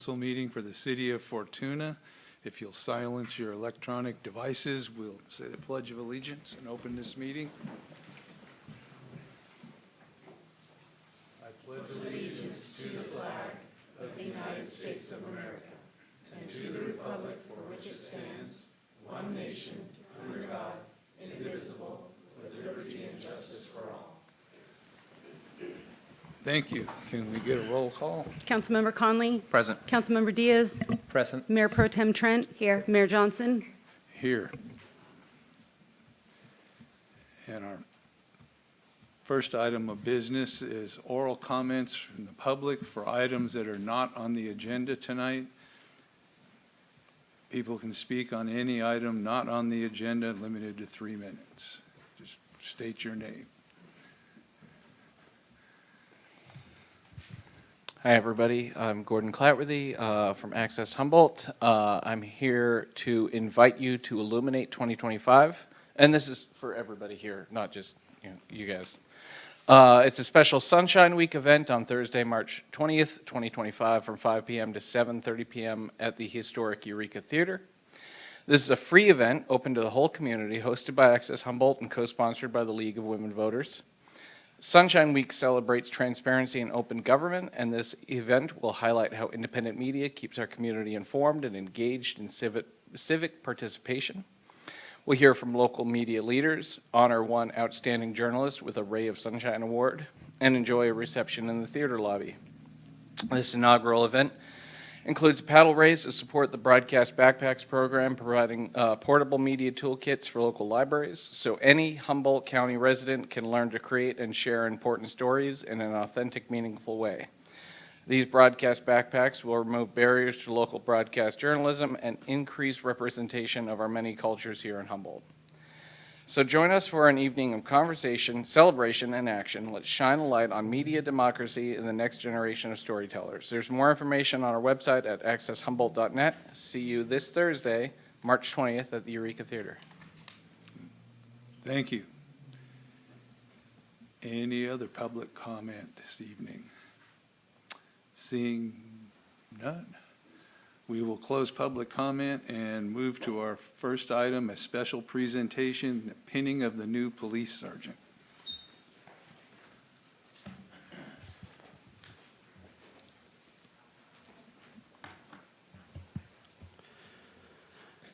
Council meeting for the city of Fortuna. If you'll silence your electronic devices, we'll say the Pledge of Allegiance and open this meeting. I pledge allegiance to the flag of the United States of America and to the republic for which it stands, one nation, under God, indivisible, with liberty and justice for all. Thank you. Can we get a roll call? Councilmember Conley? Present. Councilmember Diaz? Present. Mayor Pro Tem Trent? Here. Mayor Johnson? Here. And our first item of business is oral comments from the public for items that are not on the agenda tonight. People can speak on any item not on the agenda, limited to 3 minutes. Just state your name. Hi, everybody. I'm Gordon Clatworthy from Access Humboldt. I'm here to invite you to Illuminate 2025. And this is for everybody here, not just you guys. It's a special Sunshine Week event on Thursday, March 20th, 2025 from 5 p.m. to 7:30 p.m. at the historic Eureka Theater. This is a free event open to the whole community, hosted by Access Humboldt and co-sponsored by the League of Women Voters. Sunshine Week celebrates transparency and open government, and this event will highlight how independent media keeps our community informed and engaged in civic participation. We'll hear from local media leaders, honor one outstanding journalist with a Ray of Sunshine Award, and enjoy a reception in the theater lobby. This inaugural event includes a paddle race to support the Broadcast Backpacks program, providing portable media toolkits for local libraries, so any Humboldt County resident can learn to create and share important stories in an authentic, meaningful way. These broadcast backpacks will remove barriers to local broadcast journalism and increase representation of our many cultures here in Humboldt. So join us for an evening of conversation, celebration, and action. Let's shine a light on media democracy and the next generation of storytellers. There's more information on our website at accesshumboldt.net. See you this Thursday, March 20th at the Eureka Theater. Thank you. Any other public comment this evening? Seeing none, we will close public comment and move to our first item, a special presentation, the pinning of the new police sergeant.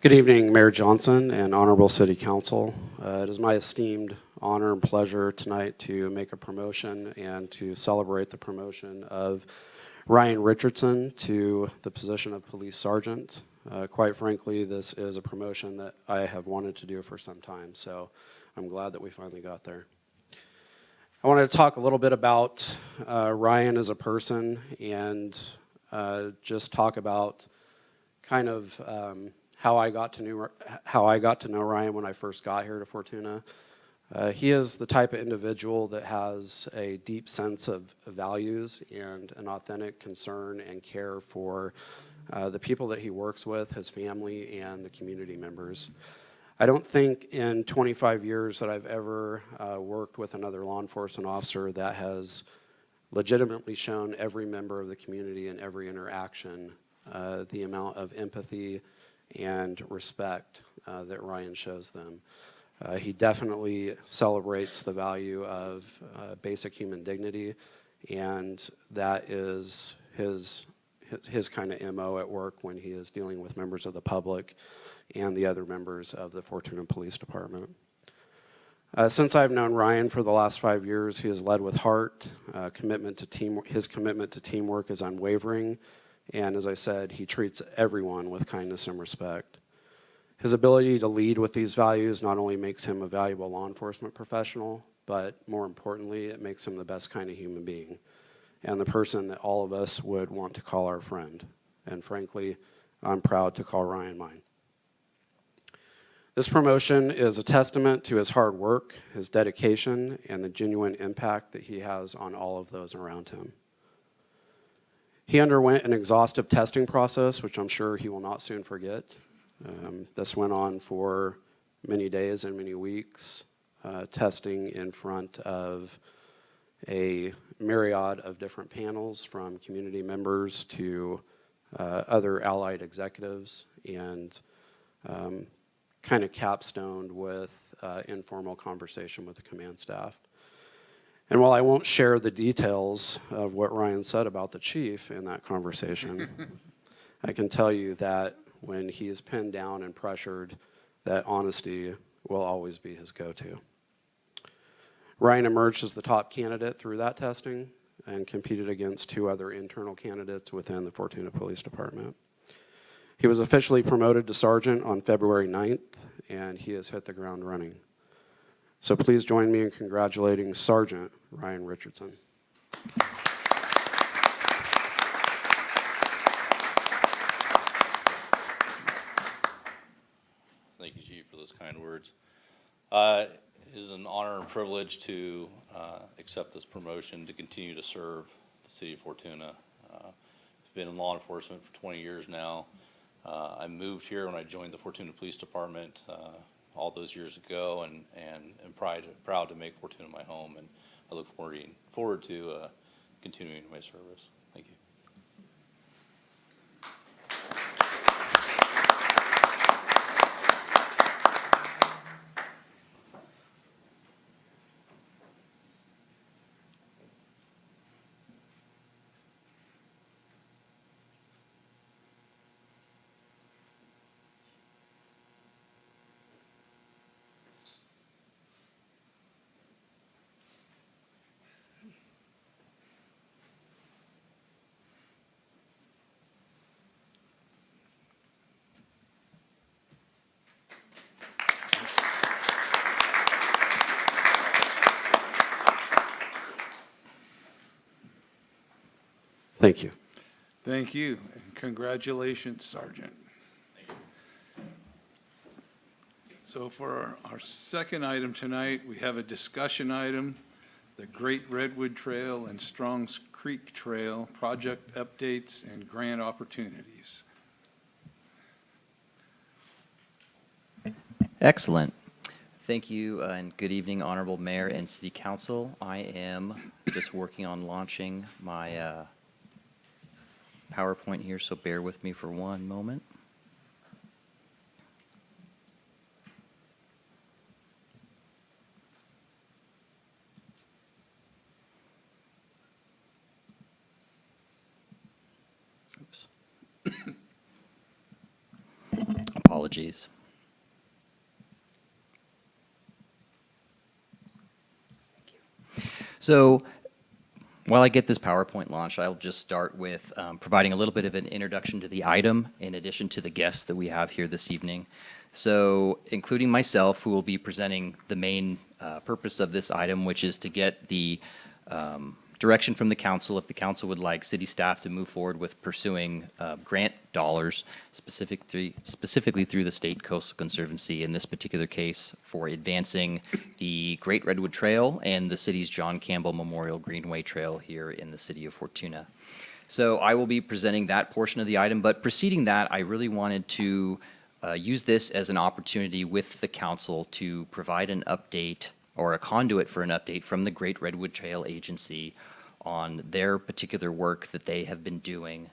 Good evening, Mayor Johnson and Honorable City Council. It is my esteemed honor and pleasure tonight to make a promotion and to celebrate the promotion of Ryan Richardson to the position of police sergeant. Quite frankly, this is a promotion that I have wanted to do for some time, so I'm glad that we finally got there. I wanted to talk a little bit about Ryan as a person and just talk about kind of how I got to know Ryan when I first got here to Fortuna. He is the type of individual that has a deep sense of values and an authentic concern and care for the people that he works with, his family, and the community members. I don't think in 25 years that I've ever worked with another law enforcement officer that has legitimately shown every member of the community in every interaction the amount of empathy and respect that Ryan shows them. He definitely celebrates the value of basic human dignity, and that is his kind of MO at work when he is dealing with members of the public and the other members of the Fortuna Police Department. Since I've known Ryan for the last 5 years, he has led with heart. His commitment to teamwork is unwavering, and as I said, he treats everyone with kindness and respect. His ability to lead with these values not only makes him a valuable law enforcement professional, but more importantly, it makes him the best kind of human being and the person that all of us would want to call our friend. And frankly, I'm proud to call Ryan mine. This promotion is a testament to his hard work, his dedication, and the genuine impact that he has on all of those around him. He underwent an exhaustive testing process, which I'm sure he will not soon forget. This went on for many days and many weeks, testing in front of a myriad of different panels, from community members to other allied executives, and kind of capstoned with informal conversation with the command staff. And while I won't share the details of what Ryan said about the chief in that conversation, I can tell you that when he is pinned down and pressured, that honesty will always be his go-to. Ryan emerged as the top candidate through that testing and competed against 2 other internal candidates within the Fortuna Police Department. He was officially promoted to sergeant on February 9th, and he has hit the ground running. So please join me in congratulating Sergeant Ryan Richardson. Thank you, Chief, for those kind words. It is an honor and privilege to accept this promotion to continue to serve the city of Fortuna. I've been in law enforcement for 20 years now. I moved here when I joined the Fortuna Police Department all those years ago, and am proud to make Fortuna my home, and I look forward to continuing my service. Thank you. Thank you. Thank you, and congratulations, Sergeant. So for our second item tonight, we have a discussion item, the Great Redwood Trail and Strongs Creek Trail project updates and grant opportunities. Excellent. Thank you, and good evening, Honorable Mayor and City Council. I am just working on launching my PowerPoint here, so bear with me for one moment. Oops. Apologies. So while I get this PowerPoint launched, I'll just start with providing a little bit of an introduction to the item in addition to the guests that we have here this evening. So including myself, who will be presenting the main purpose of this item, which is to get the direction from the council, if the council would like city staff to move forward with pursuing grant dollars, specifically through the State Coastal Conservancy, in this particular case for advancing the Great Redwood Trail and the city's John Campbell Memorial Greenway Trail here in the city of Fortuna. So I will be presenting that portion of the item, but preceding that, I really wanted to use this as an opportunity with the council to provide an update or a conduit for an update from the Great Redwood Trail Agency on their particular work that they have been doing,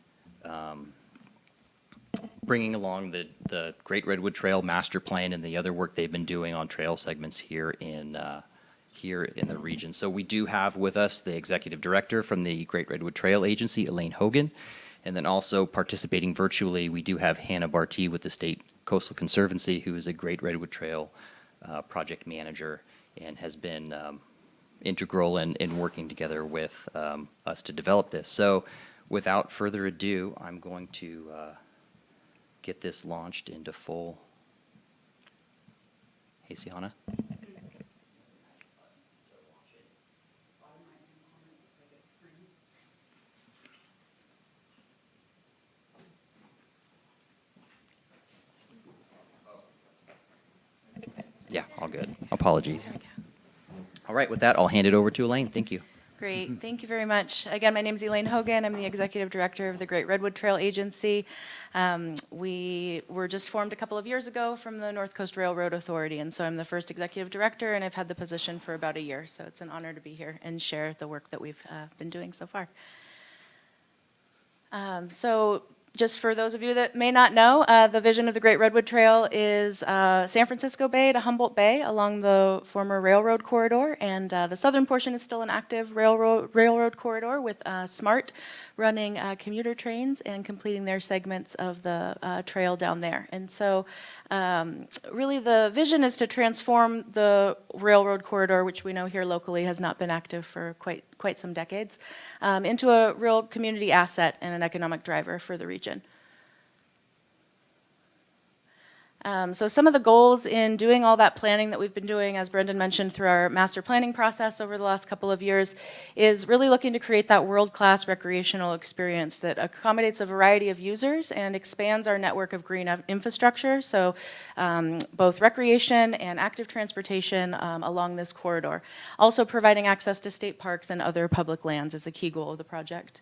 bringing along the Great Redwood Trail Master Plan and the other work they've been doing on trail segments here in the region. So we do have with us the Executive Director from the Great Redwood Trail Agency, Elaine Hogan, and then also participating virtually, we do have Hannah Barty with the State Coastal Conservancy, who is a Great Redwood Trail project manager and has been integral in working together with us to develop this. So without further ado, I'm going to get this launched into full. Hey, Sienna. Yeah, all good. Apologies. All right, with that, I'll hand it over to Elaine. Thank you. Great. Thank you very much. Again, my name is Elaine Hogan. I'm the Executive Director of the Great Redwood Trail Agency. We were just formed a couple of years ago from the North Coast Railroad Authority, and so I'm the first Executive Director, and I've had the position for about a year, so it's an honor to be here and share the work that we've been doing so far. So Just for those of you that may not know, the vision of the Great Redwood Trail is San Francisco Bay to Humboldt Bay along the former railroad corridor, and the southern portion is still an active railroad corridor with SMART running commuter trains and completing their segments of the trail down there. And so really the vision is to transform the railroad corridor, which we know here locally has not been active for quite some decades, into a real community asset and an economic driver for the region. So some of the goals in doing all that planning that we've been doing, as Brendan mentioned, through our master planning process over the last couple of years, is really looking to create that world-class recreational experience that accommodates a variety of users and expands our network of green infrastructure, so both recreation and active transportation along this corridor. Also providing access to state parks and other public lands is a key goal of the project.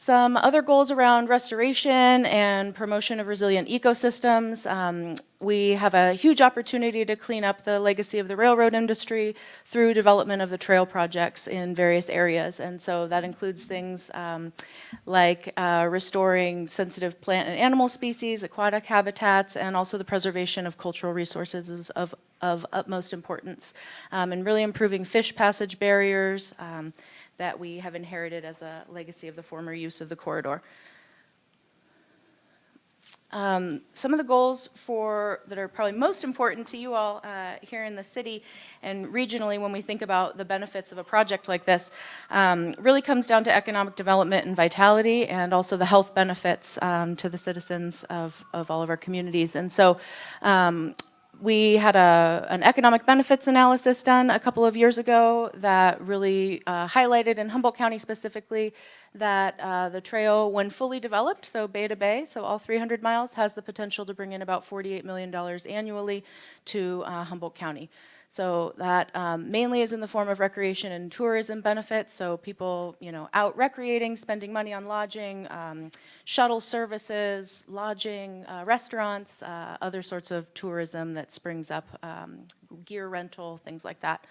Some other goals around restoration and promotion of resilient ecosystems. We have a huge opportunity to clean up the legacy of the railroad industry through development of the trail projects in various areas. And so that includes things like restoring sensitive plant and animal species, aquatic habitats, and also the preservation of cultural resources is of utmost importance. And really improving fish passage barriers, that we have inherited as a legacy of the former use of the corridor. Some of the goals that are probably most important to you all here in the city and regionally when we think about the benefits of a project like this really comes down to economic development and vitality, and also the health benefits to the citizens of all of our communities. And so we had an economic benefits analysis done a couple of years ago that really highlighted in Humboldt County specifically that the trail, when fully developed, so bay to bay, so all 300 miles, has the potential to bring in about $48 million annually to Humboldt County. So that mainly is in the form of recreation and tourism benefits. So people, out recreating, spending money on lodging, shuttle services, lodging, restaurants, other sorts of tourism that springs up, gear rental, things like that.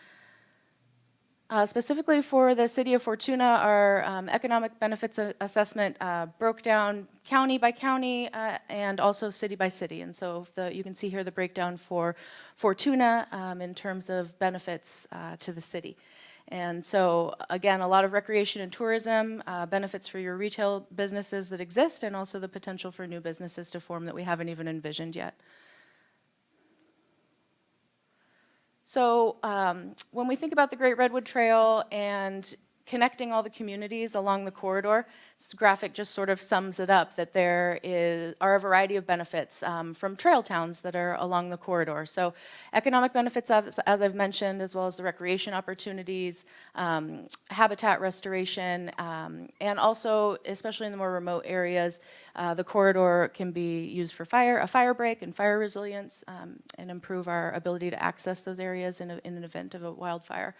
Specifically for the city of Fortuna, our economic benefits assessment broke down county by county and also city by city. And so you can see here the breakdown for Fortuna in terms of benefits to the city. And so again, a lot of recreation and tourism, benefits for your retail businesses that exist, and also the potential for new businesses to form that we haven't even envisioned yet. So when we think about the Great Redwood Trail and connecting all the communities along the corridor, this graphic just sort of sums it up, that there are a variety of benefits from trail towns that are along the corridor. So economic benefits, as I've mentioned, as well as the recreation opportunities, habitat restoration, and also, especially in the more remote areas, the corridor can be used for a fire break and fire resilience, and improve our ability to access those areas in an event of a wildfire.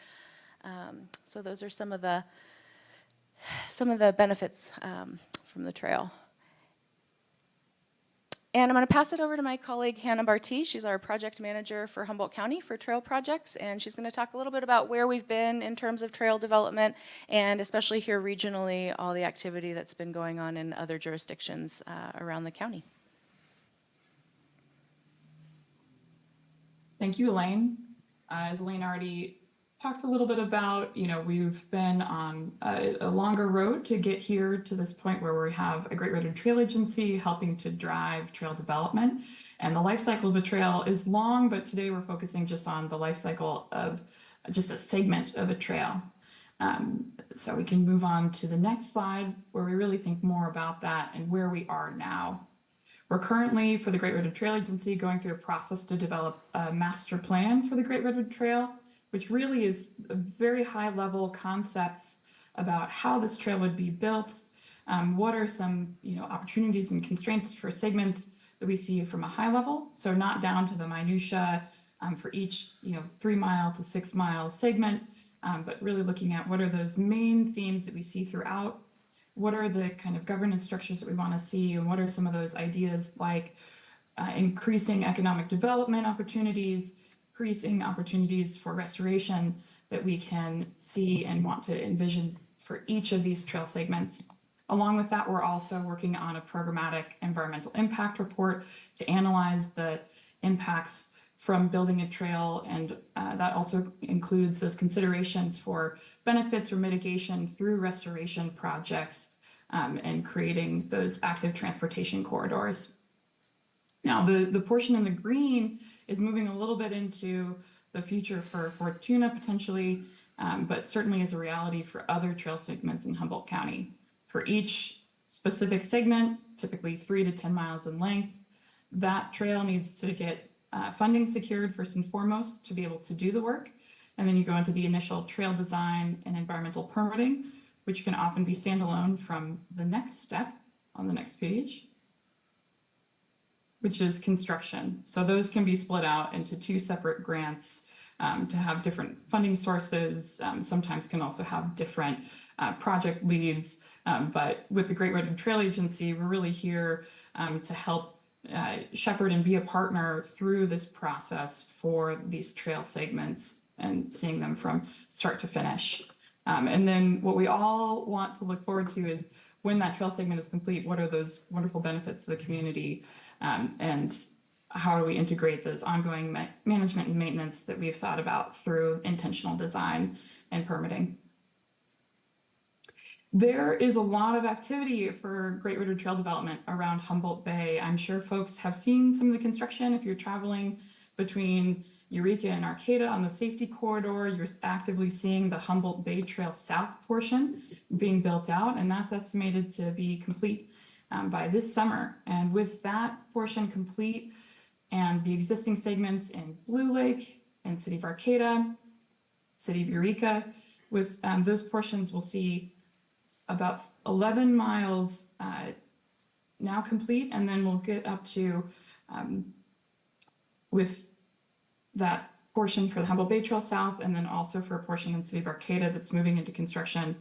So those are some of the benefits from the trail. And I'm going to pass it over to my colleague Hannah Barty. She's our project manager for Humboldt County for trail projects, and she's going to talk a little bit about where we've been in terms of trail development, and especially here regionally, all the activity that's been going on in other jurisdictions around the county. Thank you, Elaine. As Elaine already talked a little bit about, we've been on a longer road to get here to this point where we have a Great Redwood Trail Agency helping to drive trail development. And the life cycle of a trail is long, but today we're focusing just on the life cycle of just a segment of a trail. So we can move on to the next slide where we really think more about that and where we are now. We're currently, for the Great Redwood Trail Agency, going through a process to develop a master plan for the Great Redwood Trail, which really is very high-level concepts about how this trail would be built, what are some opportunities and constraints for segments that we see from a high level, so not down to the minutia for each 3 mile to 6 mile segment, but really looking at what are those main themes that we see throughout, what are the kind of governance structures that we want to see, and what are some of those ideas like increasing economic development opportunities, increasing opportunities for restoration that we can see and want to envision for each of these trail segments. Along with that, we're also working on a programmatic environmental impact report to analyze the impacts from building a trail, and that also includes those considerations for benefits or mitigation through restoration projects and creating those active transportation corridors. Now, the portion in the green is moving a little bit into the future for Fortuna potentially, but certainly is a reality for other trail segments in Humboldt County. For each specific segment, typically 3 to 10 miles in length, that trail needs to get funding secured first and foremost to be able to do the work. And then you go into the initial trail design and environmental permitting, which can often be standalone from the next step on the next page, which is construction. So those can be split out into 2 separate grants to have different funding sources, sometimes can also have different project leads. But with the Great Redwood Trail Agency, we're really here to help shepherd and be a partner through this process for these trail segments and seeing them from start to finish. And then what we all want to look forward to is when that trail segment is complete, what are those wonderful benefits to the community, and how do we integrate those ongoing management and maintenance that we've thought about through intentional design and permitting. There is a lot of activity for Great Redwood Trail development around Humboldt Bay. I'm sure folks have seen some of the construction. If you're traveling between Eureka and Arcata on the safety corridor, you're actively seeing the Humboldt Bay Trail South portion being built out, and that's estimated to be complete by this summer. And with that portion complete and the existing segments in Blue Lake and City of Arcata, City of Eureka, with those portions, we'll see about 11 miles now complete, and then we'll get up to, with that portion for the Humboldt Bay Trail South, and then also for a portion in City of Arcata that's moving into construction,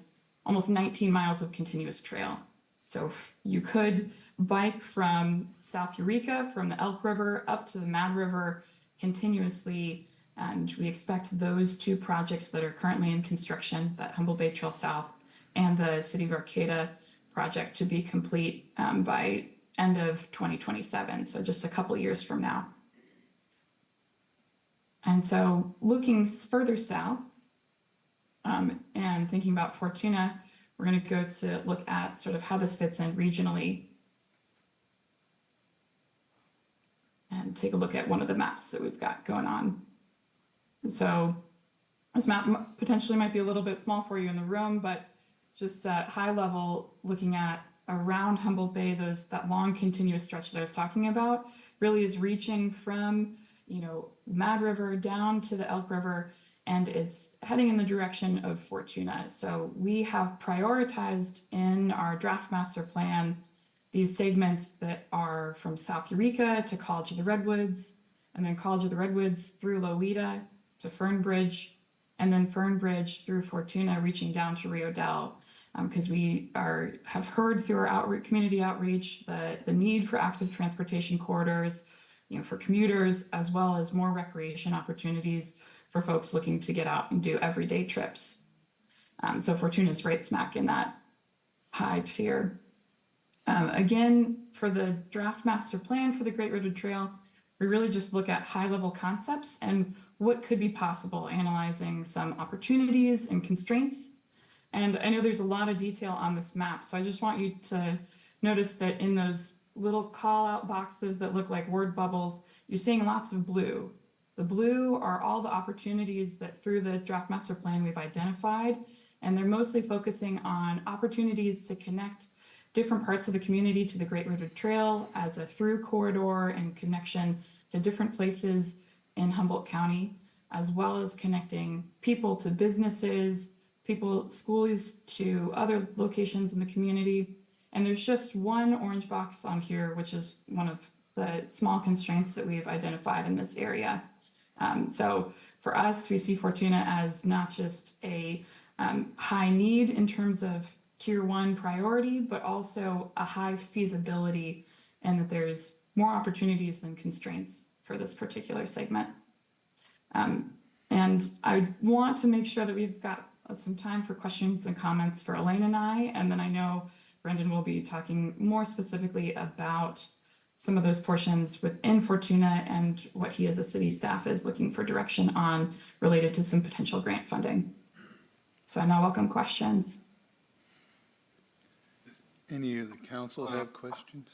almost 19 miles of continuous trail. So you could bike from South Eureka, from the Elk River up to the Mad River continuously, and we expect those 2 projects that are currently in construction, that Humboldt Bay Trail South and the City of Arcata project, to be complete by end of 2027, so just a couple years from now. And so looking further south and thinking about Fortuna, we're going to go to look at sort of how this fits in regionally and take a look at one of the maps that we've got going on. So this map potentially might be a little bit small for you in the room, but just at high level, looking at around Humboldt Bay, that long continuous stretch that I was talking about really is reaching from, Mad River down to the Elk River, and it's heading in the direction of Fortuna. So we have prioritized in our draft master plan these segments that are from South Eureka to College of the Redwoods, and then College of the Redwoods through Lolita to Fernbridge, and then Fernbridge through Fortuna, reaching down to Rio Dell. Because we have heard through our community outreach the need for active transportation corridors, for commuters, as well as more recreation opportunities for folks looking to get out and do everyday trips. So Fortuna is right smack in that high tier. Again, for the draft master plan for the Great Redwood Trail, we really just look at high-level concepts and what could be possible, analyzing some opportunities and constraints. And I know there's a lot of detail on this map, so I just want you to notice that in those little call-out boxes that look like word bubbles, you're seeing lots of blue. The blue are all the opportunities that through the draft master plan we've identified, and they're mostly focusing on opportunities to connect different parts of the community to the Great Redwood Trail as a through corridor and connection to different places in Humboldt County, as well as connecting people to businesses, schools to other locations in the community. And there's just one orange box on here, which is one of the small constraints that we've identified in this area. So for us, we see Fortuna as not just a high need in terms of tier 1 priority, but also a high feasibility, and that there's more opportunities than constraints for this particular segment. And I want to make sure that we've got some time for questions and comments for Elaine and I then I know Brendan will be talking more specifically about some of those portions within Fortuna and what he as a city staff is looking for direction on related to some potential grant funding. So I now welcome questions. Any of the council have questions?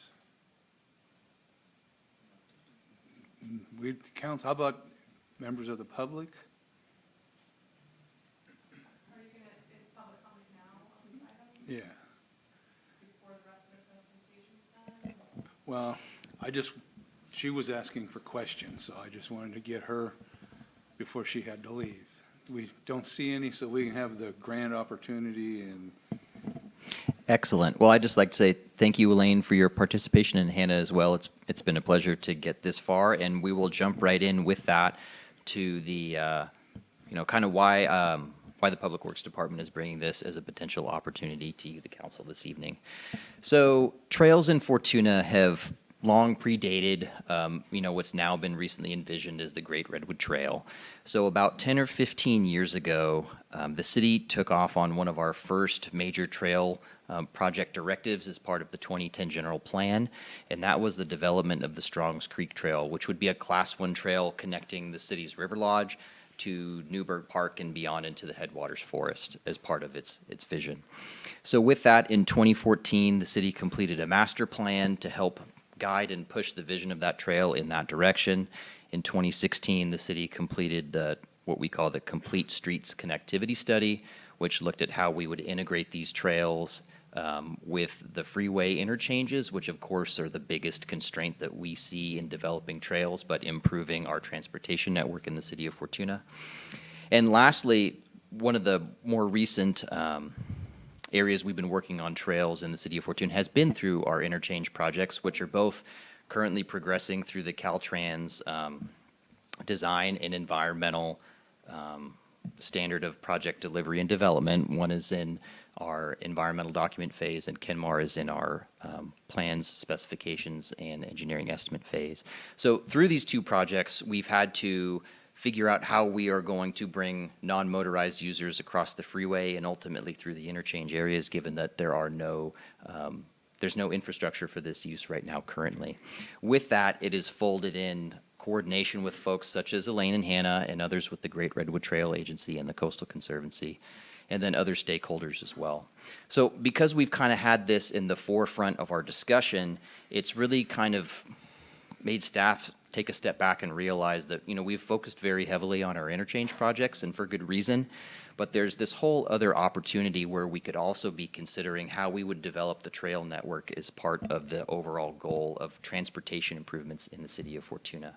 Council, how about members of the public? Are you going to, is public comment now on this item Yeah, before the rest of the presentation's done? well, she was asking for questions, so I just wanted to get her before she had to leave. We don't see any, so we can have the grant opportunity and Excellent. Well, I'd just like to say thank you, Elaine, for your participation, and Hannah as well. It's been a pleasure to get this far, and we will jump right in with that to the kind of why the Public Works Department is bringing this as a potential opportunity to you, the council, this evening. So trails in Fortuna have long predated, what's now been recently envisioned as the Great Redwood Trail. So about 10 or 15 years ago, the city took off on one of our first major trail project directives as part of the 2010 general plan, and that was the development of the Strongs Creek Trail, which would be a Class 1 trail connecting the city's River Lodge to Newburgh Park and beyond into the Headwaters Forest as part of its vision. So with that, in 2014, the city completed a master plan to help guide and push the vision of that trail in that direction. In 2016, the city completed what we call the Complete Streets Connectivity Study, which looked at how we would integrate these trails with the freeway interchanges, which of course are the biggest constraint that we see in developing trails, but improving our transportation network in the city of Fortuna. And lastly, one of the more recent areas we've been working on trails in the city of Fortuna has been through our interchange projects, which are both currently progressing through the Caltrans design and environmental standard of project delivery and development. One is in our environmental document phase, and Kenmar is in our plans, specifications, and engineering estimate phase. So through these two projects, we've had to figure out how we are going to bring non-motorized users across the freeway and ultimately through the interchange areas, given that there's no infrastructure for this use right now currently. With that, it is folded in coordination with folks such as Elaine and Hannah and others with the Great Redwood Trail Agency and the Coastal Conservancy, and then other stakeholders as well. So because we've kind of had this in the forefront of our discussion, it's really kind of made staff take a step back and realize that, we've focused very heavily on our interchange projects, and for good reason, but there's this whole other opportunity where we could also be considering how we would develop the trail network as part of the overall goal of transportation improvements in the city of Fortuna.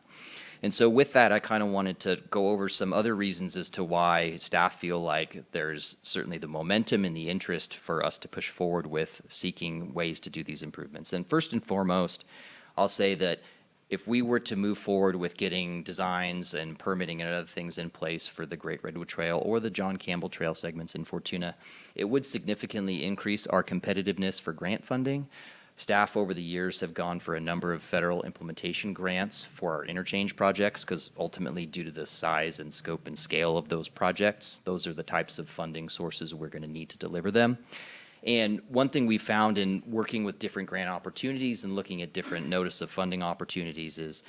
And so with that, I kind of wanted to go over some other reasons as to why staff feel like there's certainly the momentum and the interest for us to push forward with seeking ways to do these improvements. And first and foremost, I'll say that if we were to move forward with getting designs and permitting and other things in place for the Great Redwood Trail or the John Campbell Trail segments in Fortuna, it would significantly increase our competitiveness for grant funding. Staff over the years have gone for a number of federal implementation grants for our interchange projects because ultimately, due to the size and scope and scale of those projects, those are the types of funding sources we're going to need to deliver them. And one thing we found in working with different grant opportunities and looking at different notice of funding opportunities is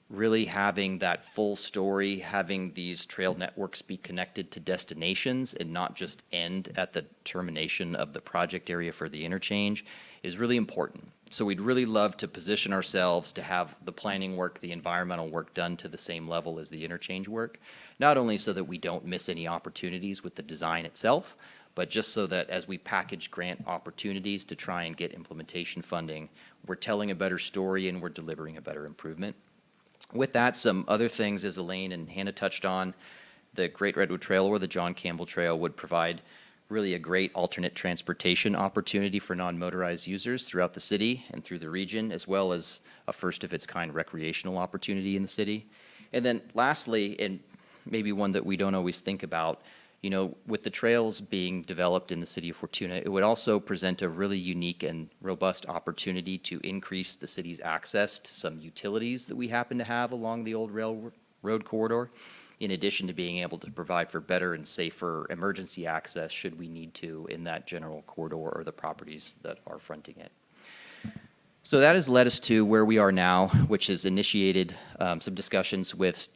really having that full story, having these trail networks be connected to destinations and not just end at the termination of the project area for the interchange is really important. So we'd really love to position ourselves to have the planning work, the environmental work done to the same level as the interchange work, not only so that we don't miss any opportunities with the design itself, but just so that as we package grant opportunities to try and get implementation funding, we're telling a better story and we're delivering a better improvement. With that, some other things, as Elaine and Hannah touched on, the Great Redwood Trail or the John Campbell Trail would provide really a great alternate transportation opportunity for non-motorized users throughout the city and through the region, as well as a first-of-its-kind recreational opportunity in the city. And then lastly, and maybe one that we don't always think about, with the trails being developed in the city of Fortuna, it would also present a really unique and robust opportunity to increase the city's access to some utilities that we happen to have along the old railroad corridor. in addition to being able to provide for better and safer emergency access should we need to in that general corridor or the properties that are fronting it. So that has led us to where we are now, which has initiated some discussions with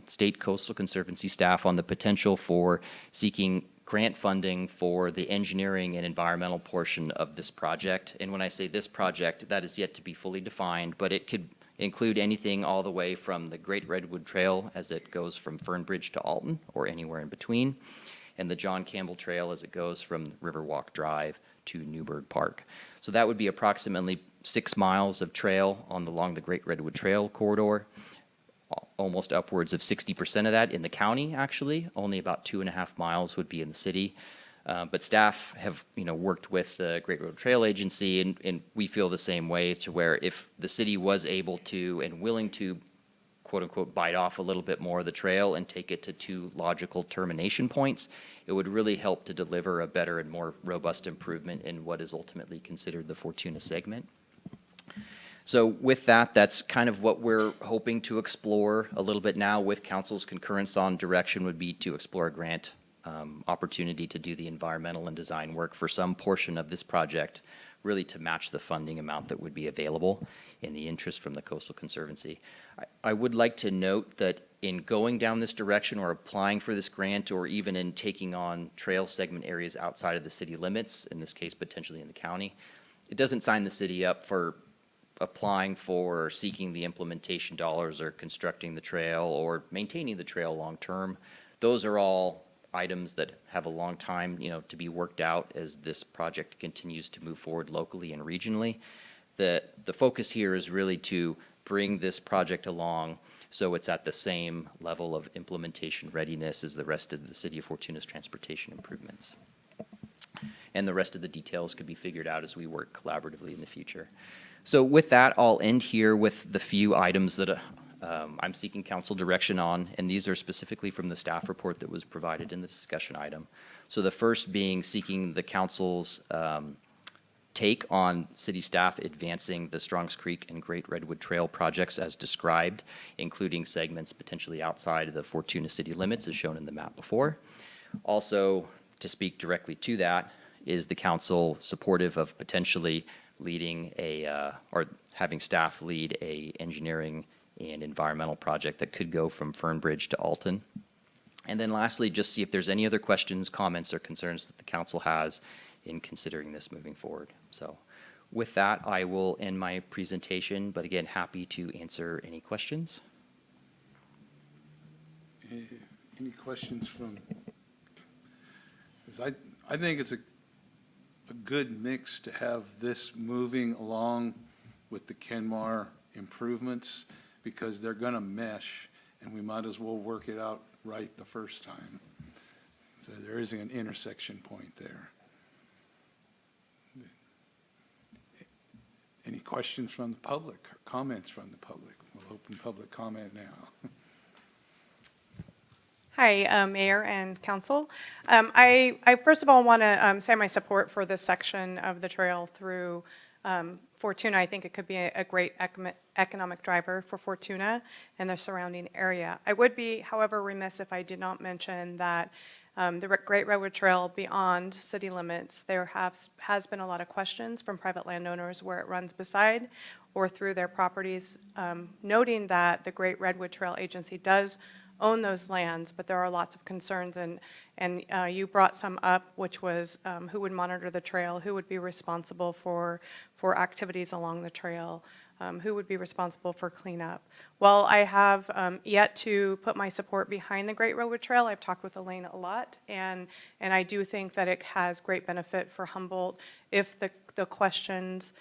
State Coastal Conservancy staff on the potential for seeking grant funding for the engineering and environmental portion of this project. And when I say this project, that is yet to be fully defined, but it could include anything all the way from the Great Redwood Trail as it goes from Fernbridge to Alton or anywhere in between, and the John Campbell Trail as it goes from Riverwalk Drive to Newburgh Park. So that would be approximately 6 miles of trail along the Great Redwood Trail corridor, almost upwards of 60% of that in the county, actually. Only about 2.5 miles would be in the city. But staff have, worked with the Great Redwood Trail Agency, and we feel the same way, to where if the city was able to and willing to, quote unquote, bite off a little bit more of the trail and take it to 2 logical termination points, it would really help to deliver a better and more robust improvement in what is ultimately considered the Fortuna segment. So with that, that's kind of what we're hoping to explore a little bit now with council's concurrence on direction, would be to explore a grant opportunity to do the environmental and design work for some portion of this project, really to match the funding amount that would be available in the interest from the Coastal Conservancy. I would like to note that in going down this direction or applying for this grant, or even in taking on trail segment areas outside of the city limits, in this case potentially in the county, it doesn't sign the city up for applying for or seeking the implementation dollars or constructing the trail or maintaining the trail long term. Those are all items that have a long time, to be worked out as this project continues to move forward locally and regionally. The focus here is really to bring this project along so it's at the same level of implementation readiness as the rest of the City of Fortuna's transportation improvements. And the rest of the details could be figured out as we work collaboratively in the future. So with that, I'll end here with the few items that I'm seeking council direction on, and these are specifically from the staff report that was provided in the discussion item. So the first being seeking the council's take on city staff advancing the Strongs Creek and Great Redwood Trail projects as described, including segments potentially outside of the Fortuna city limits as shown in the map before. Also, to speak directly to that, is the council supportive of potentially leading or having staff lead a engineering and environmental project that could go from Fernbridge to Alton? And then lastly, just see if there's any other questions, comments, or concerns that the council has in considering this moving forward. So with that, I will end my presentation, but again, happy to answer any questions. Any questions from, because I think it's a good mix to have this moving along with the Kenmar improvements, because they're going to mesh, and we might as well work it out right the first time. So there isn't an intersection point there. Any questions from the public or comments from the public? We'll open public comment now. Hi, Mayor and Council. I first of all want to say my support for this section of the trail through Fortuna. I think it could be a great economic driver for Fortuna and the surrounding area. I would be, however, remiss if I did not mention that the Great Redwood Trail beyond city limits, there has been a lot of questions from private landowners where it runs beside or through their properties, noting that the Great Redwood Trail Agency does own those lands, but there are lots of concerns, and you brought some up, which was who would monitor the trail, who would be responsible for activities along the trail, who would be responsible for cleanup. Well, I have yet to put my support behind the Great Redwood Trail. I've talked with Elaine a lot, and I do think that it has great benefit for Humboldt if the questions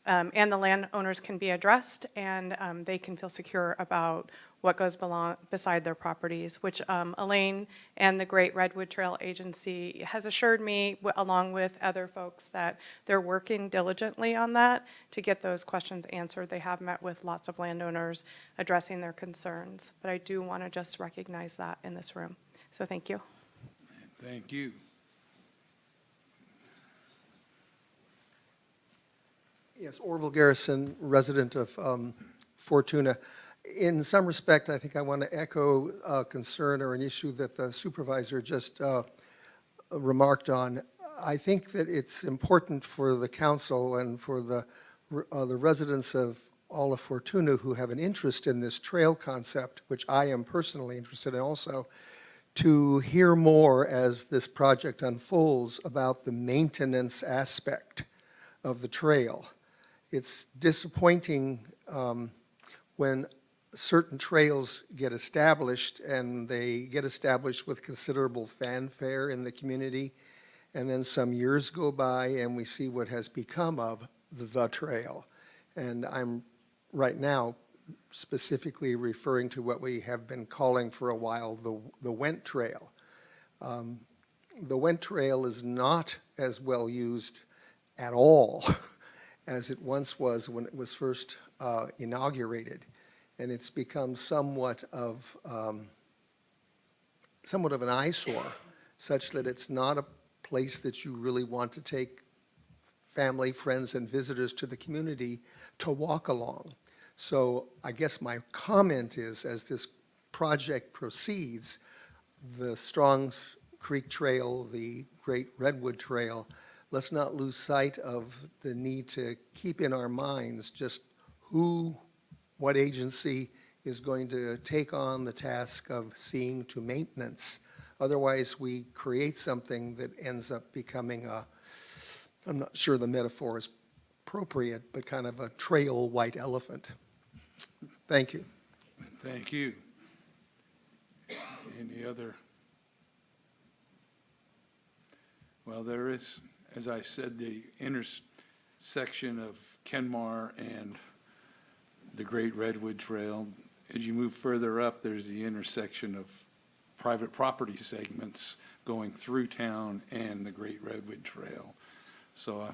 and the landowners can be addressed, and they can feel secure about what goes beside their properties, which Elaine and the Great Redwood Trail Agency has assured me, along with other folks, that they're working diligently on that to get those questions answered. They have met with lots of landowners addressing their concerns, but I do want to just recognize that in this room. So thank you. Thank you. Yes, Orville Garrison, resident of Fortuna. In some respect, I think I want to echo a concern or an issue that the supervisor just remarked on. I think that it's important for the council and for the residents of all of Fortuna who have an interest in this trail concept, which I am personally interested in also, to hear more as this project unfolds about the maintenance aspect of the trail. It's disappointing when certain trails get established, and they get established with considerable fanfare in the community, and then some years go by and we see what has become of the trail. And I'm right now specifically referring to what we have been calling for a while the Went Trail. The Went Trail is not as well used at all as it once was when it was first inaugurated. And it's become somewhat of an eyesore, such that it's not a place that you really want to take family, friends, and visitors to the community to walk along. So I guess my comment is, as this project proceeds, the Strong's Creek Trail, the Great Redwood Trail, let's not lose sight of the need to keep in our minds just what agency is going to take on the task of seeing to maintenance. Otherwise, we create something that ends up becoming I'm not sure the metaphor is appropriate, but kind of a trail white elephant. Thank you. Thank you. Any other? Well, there is, as I said, the intersection of Kenmar and the Great Redwood Trail. As you move further up, there's the intersection of private property segments going through town and the Great Redwood Trail. So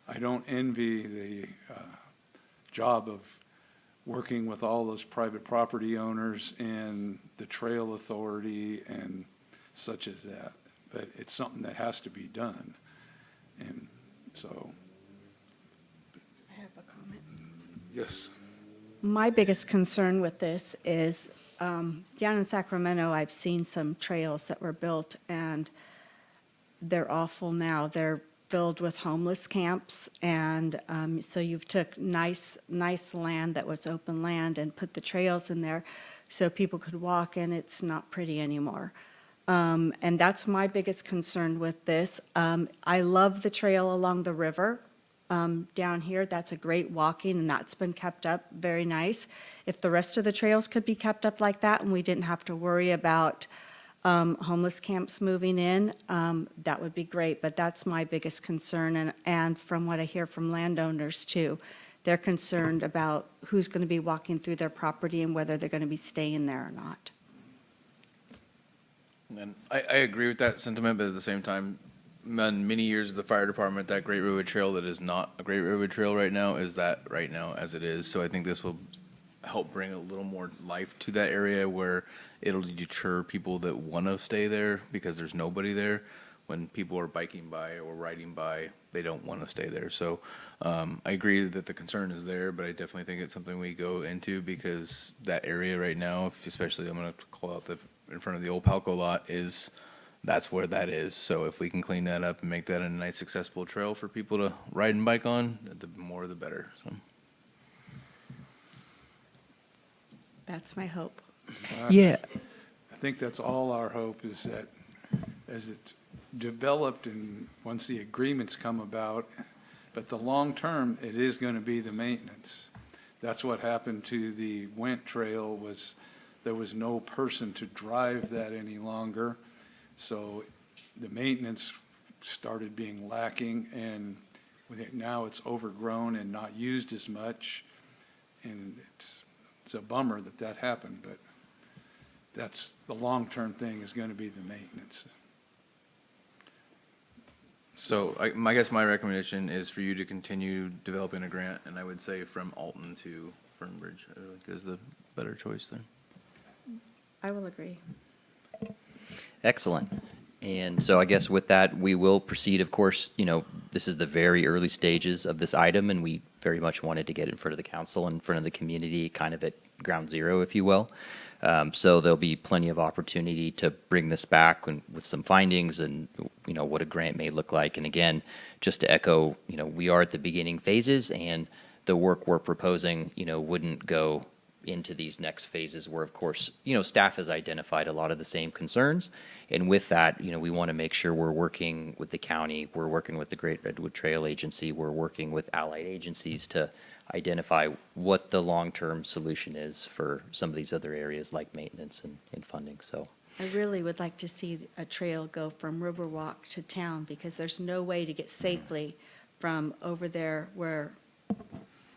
I don't envy the job of working with all those private property owners and the trail authority and such as that. But it's something that has to be done. And so. I have a comment. Yes. My biggest concern with this is down in Sacramento, I've seen some trails that were built, and they're awful now. They're filled with homeless camps, and so you've took nice land that was open land and put the trails in there so people could walk, and it's not pretty anymore. And that's my biggest concern with this. I love the trail along the river. Down here, that's a great walking, and that's been kept up very nice. If the rest of the trails could be kept up like that and we didn't have to worry about homeless camps moving in, that would be great. But that's my biggest concern, and from what I hear from landowners too, they're concerned about who's going to be walking through their property and whether they're going to be staying there or not. And I agree with that sentiment, but at the same time, in many years of the fire department, that Great Redwood Trail that is not a Great Redwood Trail right now is that right now as it is. So I think this will help bring a little more life to that area where it'll deter people that want to stay there because there's nobody there. When people are biking by or riding by, they don't want to stay there. So I agree that the concern is there, but I definitely think it's something we go into because that area right now, especially I'm going to call out in front of the old Palco lot, that's where that is. So if we can clean that up and make that a nice accessible trail for people to ride and bike on, the more the better. So. That's my hope. Yeah. I think that's all our hope, is that as it's developed and once the agreements come about, but the long term, it is going to be the maintenance. That's what happened to the Went Trail, was there was no person to drive that any longer. So the maintenance started being lacking, and now it's overgrown and not used as much. And it's a bummer that happened, but that's the long-term thing, is going to be the maintenance. So I guess my recommendation is for you to continue developing a grant, and I would say from Alton to Fernbridge is the better choice there. I will agree. Excellent. And so I guess with that, we will proceed. Of course, this is the very early stages of this item, and we very much wanted to get in front of the council, in front of the community, kind of at ground zero, if you will. So there'll be plenty of opportunity to bring this back with some findings and, what a grant may look like. And again, just to echo, we are at the beginning phases, and the work we're proposing, wouldn't go into these next phases where, of course, staff has identified a lot of the same concerns. And with that, we want to make sure we're working with the county, we're working with the Great Redwood Trail Agency, we're working with allied agencies to identify what the long-term solution is for some of these other areas like maintenance and funding. So I really would like to see a trail go from Riverwalk to town, because there's no way to get safely from over there where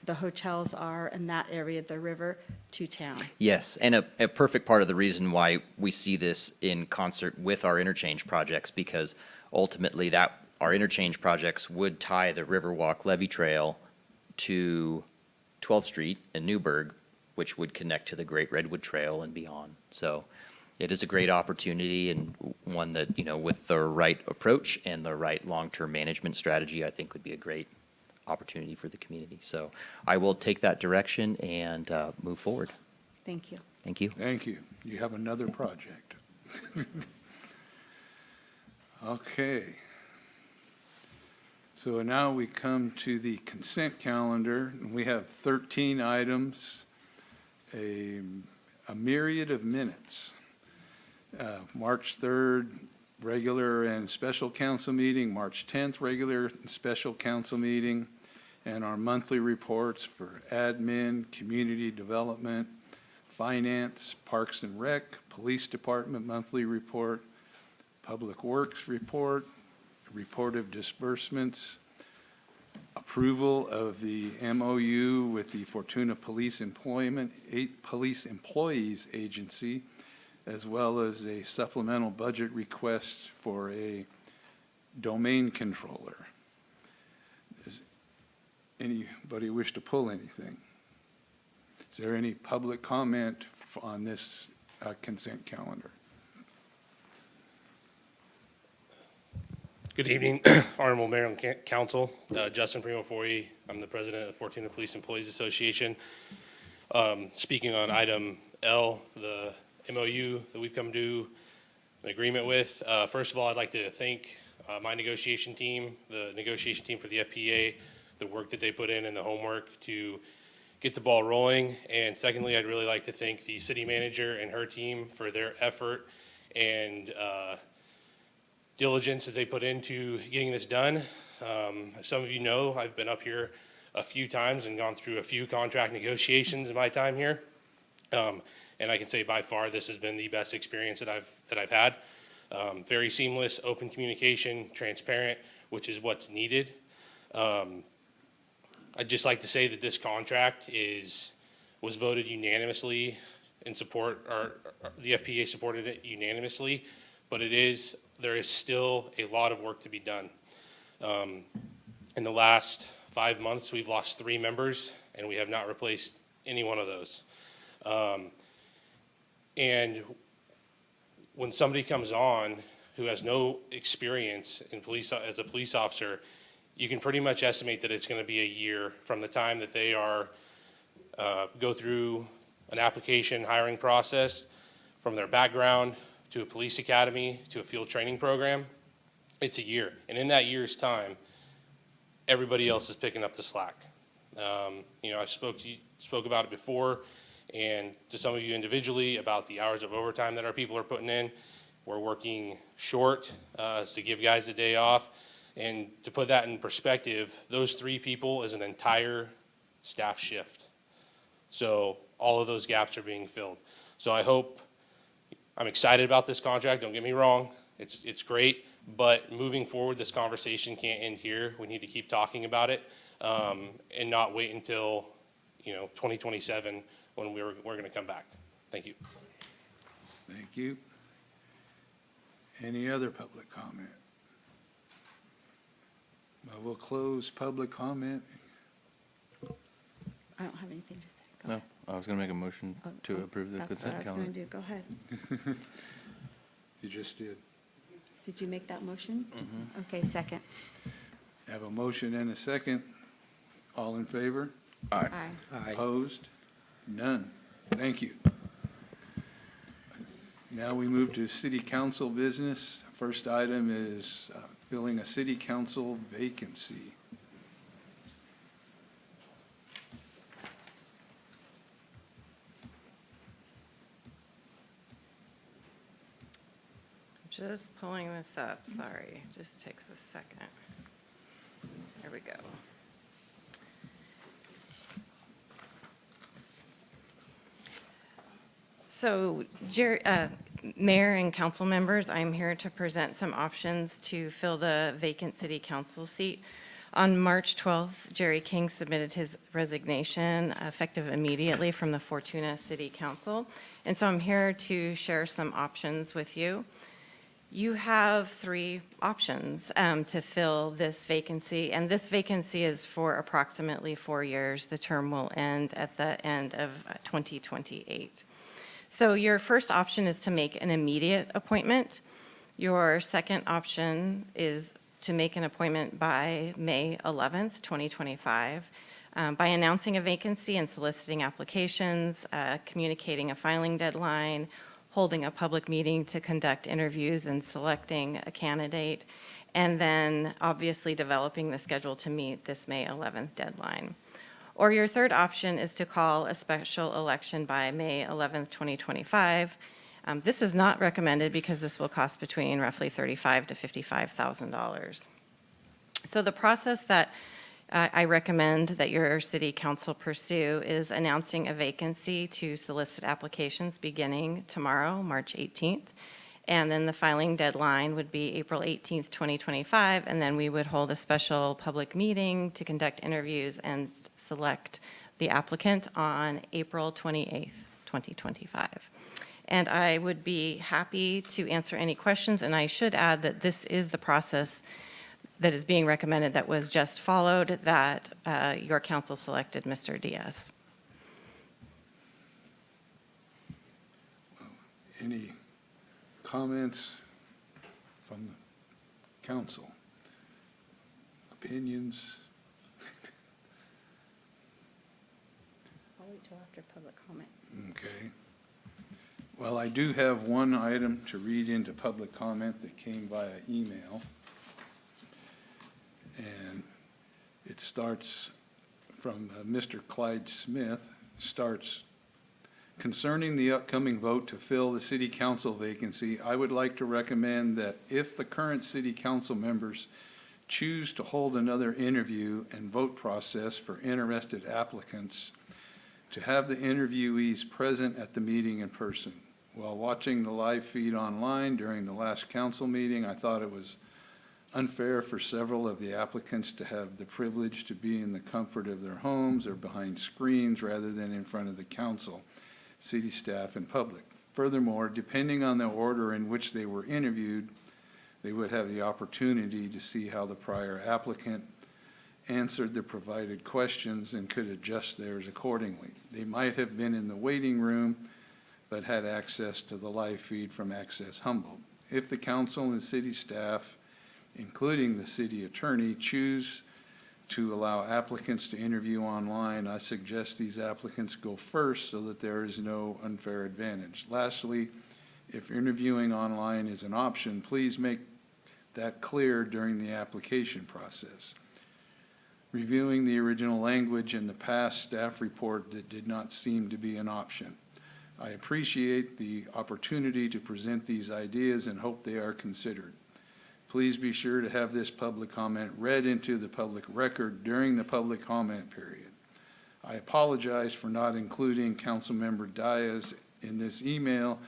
the hotels are in that area of the river to town. yes, and a perfect part of the reason why we see this in concert with our interchange projects, because ultimately that our interchange projects would tie the Riverwalk Levee Trail to 12th Street in Newburgh, which would connect to the Great Redwood Trail and beyond. So it is a great opportunity, and one that, with the right approach and the right long-term management strategy, I think would be a great opportunity for the community. So I will take that direction and move forward. Thank you. Thank you. Thank you. You have another project. Okay. So now we come to the consent calendar. We have 13 items, a myriad of minutes. March 3rd, regular and special council meeting, March 10th, regular and special council meeting, and our monthly reports for admin, community development, finance, parks and rec, police department monthly report, public works report, report of disbursements, approval of the MOU with the Fortuna Police Employees Agency, as well as a supplemental budget request for a domain controller. Does anybody wish to pull anything? Is there any public comment on this consent calendar? Good evening, Honorable Mayor and Council. Justin Primo-Forey. I'm the president of the Fortuna Police Employees Association. Speaking on item L, the MOU that we've come to an agreement with. First of all, I'd like to thank my negotiation team, the negotiation team for the FPA, the work that they put in and the homework to get the ball rolling. And secondly, I'd really like to thank the city manager and her team for their effort and diligence that they put into getting this done. As some of you know, I've been up here a few times and gone through a few contract negotiations in my time here. And I can say by far this has been the best experience that I've had. Very seamless, open communication, transparent, which is what's needed. I'd just like to say that this contract was voted unanimously in support, or the FPA supported it unanimously, but there is still a lot of work to be done. In the last 5 months, we've lost 3 members, and we have not replaced any one of those. And when somebody comes on who has no experience in as a police officer, you can pretty much estimate that it's going to be a year from the time that they go through an application hiring process, from their background to a police academy to a field training program. It's a year, and in that year's time, everybody else is picking up the slack. I spoke about it before, and to some of you individually about the hours of overtime that our people are putting in. We're working short to give guys a day off. And to put that in perspective, those 3 people is an entire staff shift. So all of those gaps are being filled. So I'm excited about this contract, don't get me wrong. It's great, but moving forward, this conversation can't end here. We need to keep talking about it and not wait until 2027 when we're going to come back. Thank you. Thank you. Any other public comment? We'll close public comment. I don't have anything to say. Go No, ahead. I was going to make a motion to approve the That's what I consent was calendar. going to do. Go ahead. You just did. Did you make that motion? Okay, second. Have a motion and a second. All in favor? Aye. Opposed? None. Thank you. Now we move to city council business. First item is filling a city council vacancy. Just pulling this up, sorry, just takes a second. There we go. So, Mayor and council members, I'm here to present some options to fill the vacant city council seat. On March 12th, Jerry King submitted his resignation effective immediately from the Fortuna City Council. And so I'm here to share some options with you. You have three options to fill this vacancy, and this vacancy is for approximately 4 years. The term will end at the end of 2028. So your first option is to make an immediate appointment. Your second option is to make an appointment by May 11th, 2025, by announcing a vacancy and soliciting applications, communicating a filing deadline, holding a public meeting to conduct interviews and selecting a candidate, and then obviously developing the schedule to meet this May 11th deadline. Or your third option is to call a special election by May 11th, 2025. This is not recommended because this will cost between roughly $35,000 to $55,000. So the process that I recommend that your city council pursue is announcing a vacancy to solicit applications beginning tomorrow, March 18th. And then the filing deadline would be April 18th, 2025, and then we would hold a special public meeting to conduct interviews and select the applicant on April 28th, 2025. And I would be happy to answer any questions, and I should add that this is the process that is being recommended that was just followed, that your council selected Mr. Diaz. Any comments from the council? Opinions? I'll wait till after public comment. Okay. Well, I do have one item to read into public comment that came via email. And it starts from Mr. Clyde Smith, starts, concerning the upcoming vote to fill the city council vacancy, I would like to recommend that if the current city council members choose to hold another interview and vote process for interested applicants, to have the interviewees present at the meeting in person. While watching the live feed online during the last council meeting, I thought it was unfair for several of the applicants to have the privilege to be in the comfort of their homes or behind screens rather than in front of the council, city staff, and public. Furthermore, depending on the order in which they were interviewed, they would have the opportunity to see how the prior applicant answered the provided questions and could adjust theirs accordingly. They might have been in the waiting room, but had access to the live feed from Access Humboldt. If the council and city staff, including the city attorney, choose to allow applicants to interview online, I suggest these applicants go first so that there is no unfair advantage. Lastly, if interviewing online is an option, please make that clear during the application process. Reviewing the original language in the past staff report, that did not seem to be an option. I appreciate the opportunity to present these ideas and hope they are considered. Please be sure to have this public comment read into the public record during the public comment period. I apologize for not including Councilmember Diaz in this email.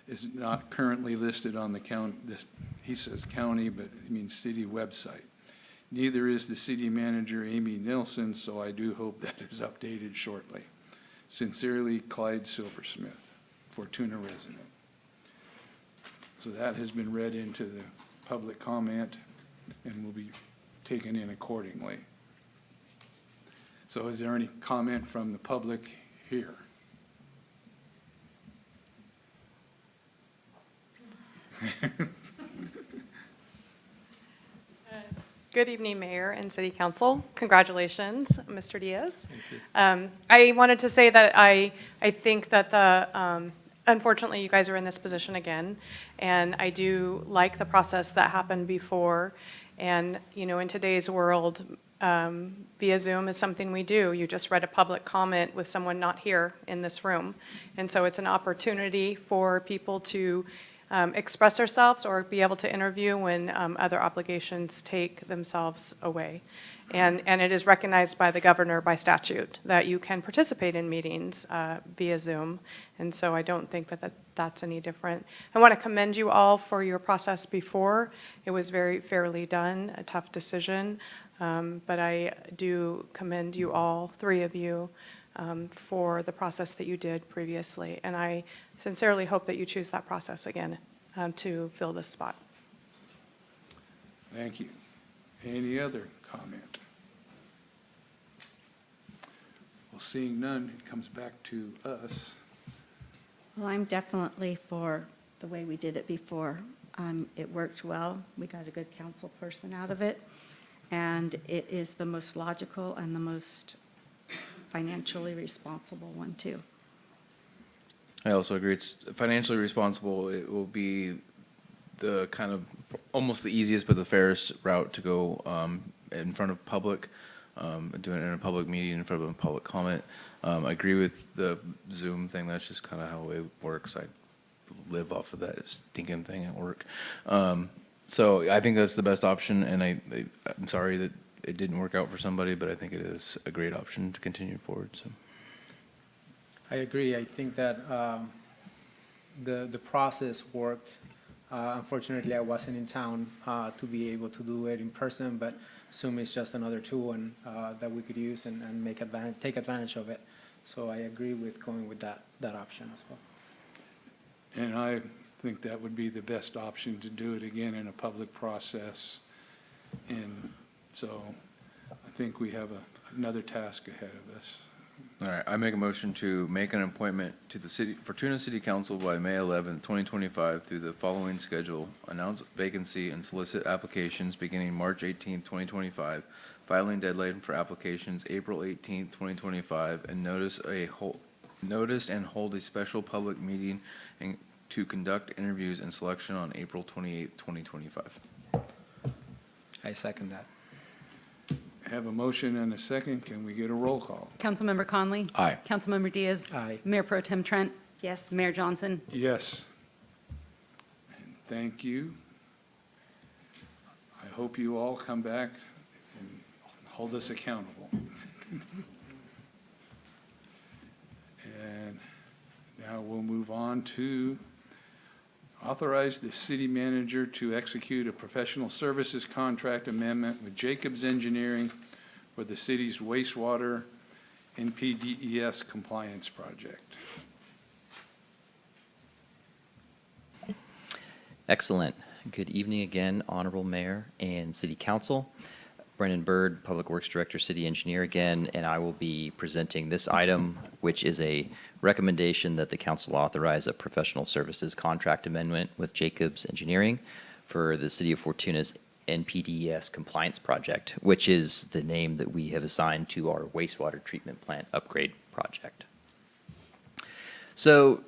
Is not currently listed on the county, he says county, but it means city website. Neither is the city manager, Amy Nilsson, so I do hope that is updated shortly. Sincerely, Clyde Silversmith, Fortuna resident. So that has been read into the public comment and will be taken in accordingly. So is there any comment from the public here? Good evening, Mayor and City Council. Congratulations, Mr. Diaz. I wanted to say that I think that unfortunately, you guys are in this position again, and I do like the process that happened before. And, you know, in today's world, via Zoom is something we do. You just read a public comment with someone not here in this room. And so it's an opportunity for people to express ourselves or be able to interview when other obligations take themselves away. And it is recognized by the governor by statute that you can participate in meetings via Zoom. And so I don't think that that's any different. I want to commend you all for your process before. It was very fairly done, a tough decision. But I do commend you all, three of you, for the process that you did previously. And I sincerely hope that you choose that process again to fill this spot. Thank you. Any other comment? Well, seeing none, it comes back to us. Well, I'm definitely for the way we did it before. It worked well. We got a good council person out of it. And it is the most logical and the most financially responsible one, too. I also agree. It's financially responsible. It will be the kind of almost the easiest but the fairest route to go in front of public, doing it in a public meeting in front of a public comment. I agree with the Zoom thing. That's just kind of how it works. I live off of that stinking thing at work. So I think that's the best option, and I'm sorry that it didn't work out for somebody, but I think it is a great option to continue forward. So. I agree. I think that the process worked. Unfortunately, I wasn't in town to be able to do it in person, but Zoom is just another tool that we could use and take advantage of it. So I agree with going with that option as well. And I think that would be the best option to do it again in a public process. And so I think we have another task ahead of us. All right, I make a motion to make an appointment to the Fortuna City Council by May 11th, 2025 through the following schedule: announce vacancy and solicit applications beginning March 18th, 2025, filing deadline for applications April 18th, 2025, and notice and hold a special public meeting and to conduct interviews and selection on April 28th, 2025. I second that. I have a motion and a second. Can we get a roll call? Councilmember Conley? Aye. Councilmember Diaz? Aye. Mayor Pro Tem Trent? Yes. Mayor Johnson? Yes. And thank you. I hope you all come back and hold us accountable. And now we'll move on to authorize the city manager to execute a professional services contract amendment with Jacobs Engineering for the city's wastewater NPDES compliance project. Excellent. Good evening again, Honorable Mayor and City Council. Brendan Bird, Public Works Director, City Engineer again, and I will be presenting this item, which is a recommendation that the council authorize a professional services contract amendment with Jacobs Engineering for the City of Fortuna's NPDES compliance project, which is the name that we have assigned to our wastewater treatment plant upgrade project. So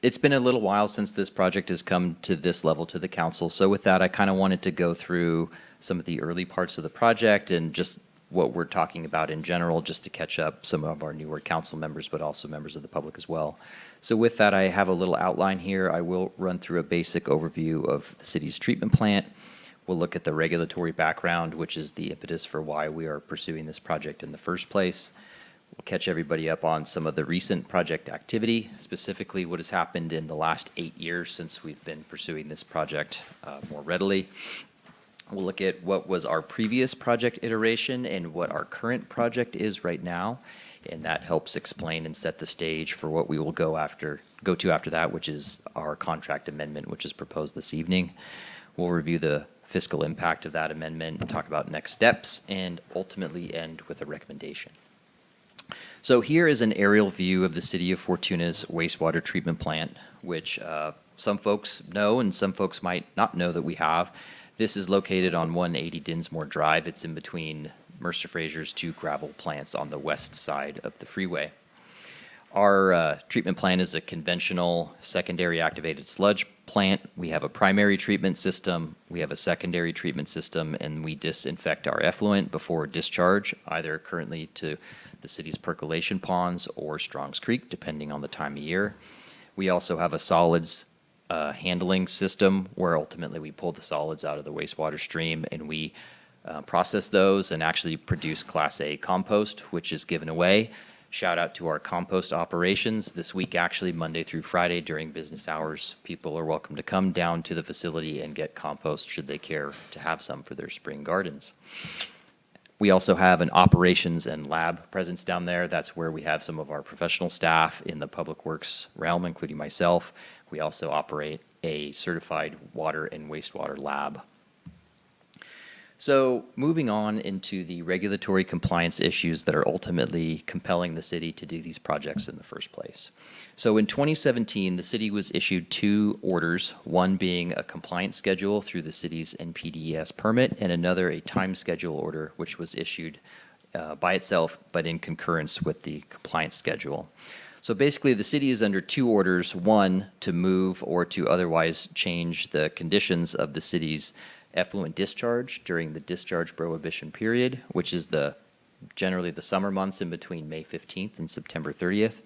it's been a little while since this project has come to this level to the council. So with that, I kind of wanted to go through some of the early parts of the project and just what we're talking about in general, just to catch up some of our newer council members, but also members of the public as well. So with that, I have a little outline here. I will run through a basic overview of the city's treatment plant. We'll look at the regulatory background, which is the impetus for why we are pursuing this project in the first place. We'll catch everybody up on some of the recent project activity, specifically what has happened in the last 8 years since we've been pursuing this project more readily. We'll look at what was our previous project iteration and what our current project is right now, and that helps explain and set the stage for what we will go to after that, which is our contract amendment, which is proposed this evening. We'll review the fiscal impact of that amendment, talk about next steps, and ultimately end with a recommendation. So here is an aerial view of the City of Fortuna's wastewater treatment plant, which some folks know and some folks might not know that we have. This is located on 180 Dinsmore Drive. It's in between Mercer Fraser's two gravel plants on the west side of the freeway. Our treatment plant is a conventional secondary activated sludge plant. We have a primary treatment system, we have a secondary treatment system, and we disinfect our effluent before discharge, either currently to the city's percolation ponds or Strong's Creek, depending on the time of year. We also have a solids handling system where ultimately we pull the solids out of the wastewater stream and we process those and actually produce Class A compost, which is given away. Shout out to our compost operations. This week, actually, Monday through Friday during business hours, people are welcome to come down to the facility and get compost should they care to have some for their spring gardens. We also have an operations and lab presence down there. That's where we have some of our professional staff in the public works realm, including myself. We also operate a certified water and wastewater lab. So moving on into the regulatory compliance issues that are ultimately compelling the city to do these projects in the first place. So in 2017, the city was issued 2 orders, one being a compliance schedule through the city's NPDES permit, and another a time schedule order, which was issued by itself, but in concurrence with the compliance schedule. So basically, the city is under 2 orders, one to move or to otherwise change the conditions of the city's effluent discharge during the discharge prohibition period, which is generally the summer months in between May 15th and September 30th.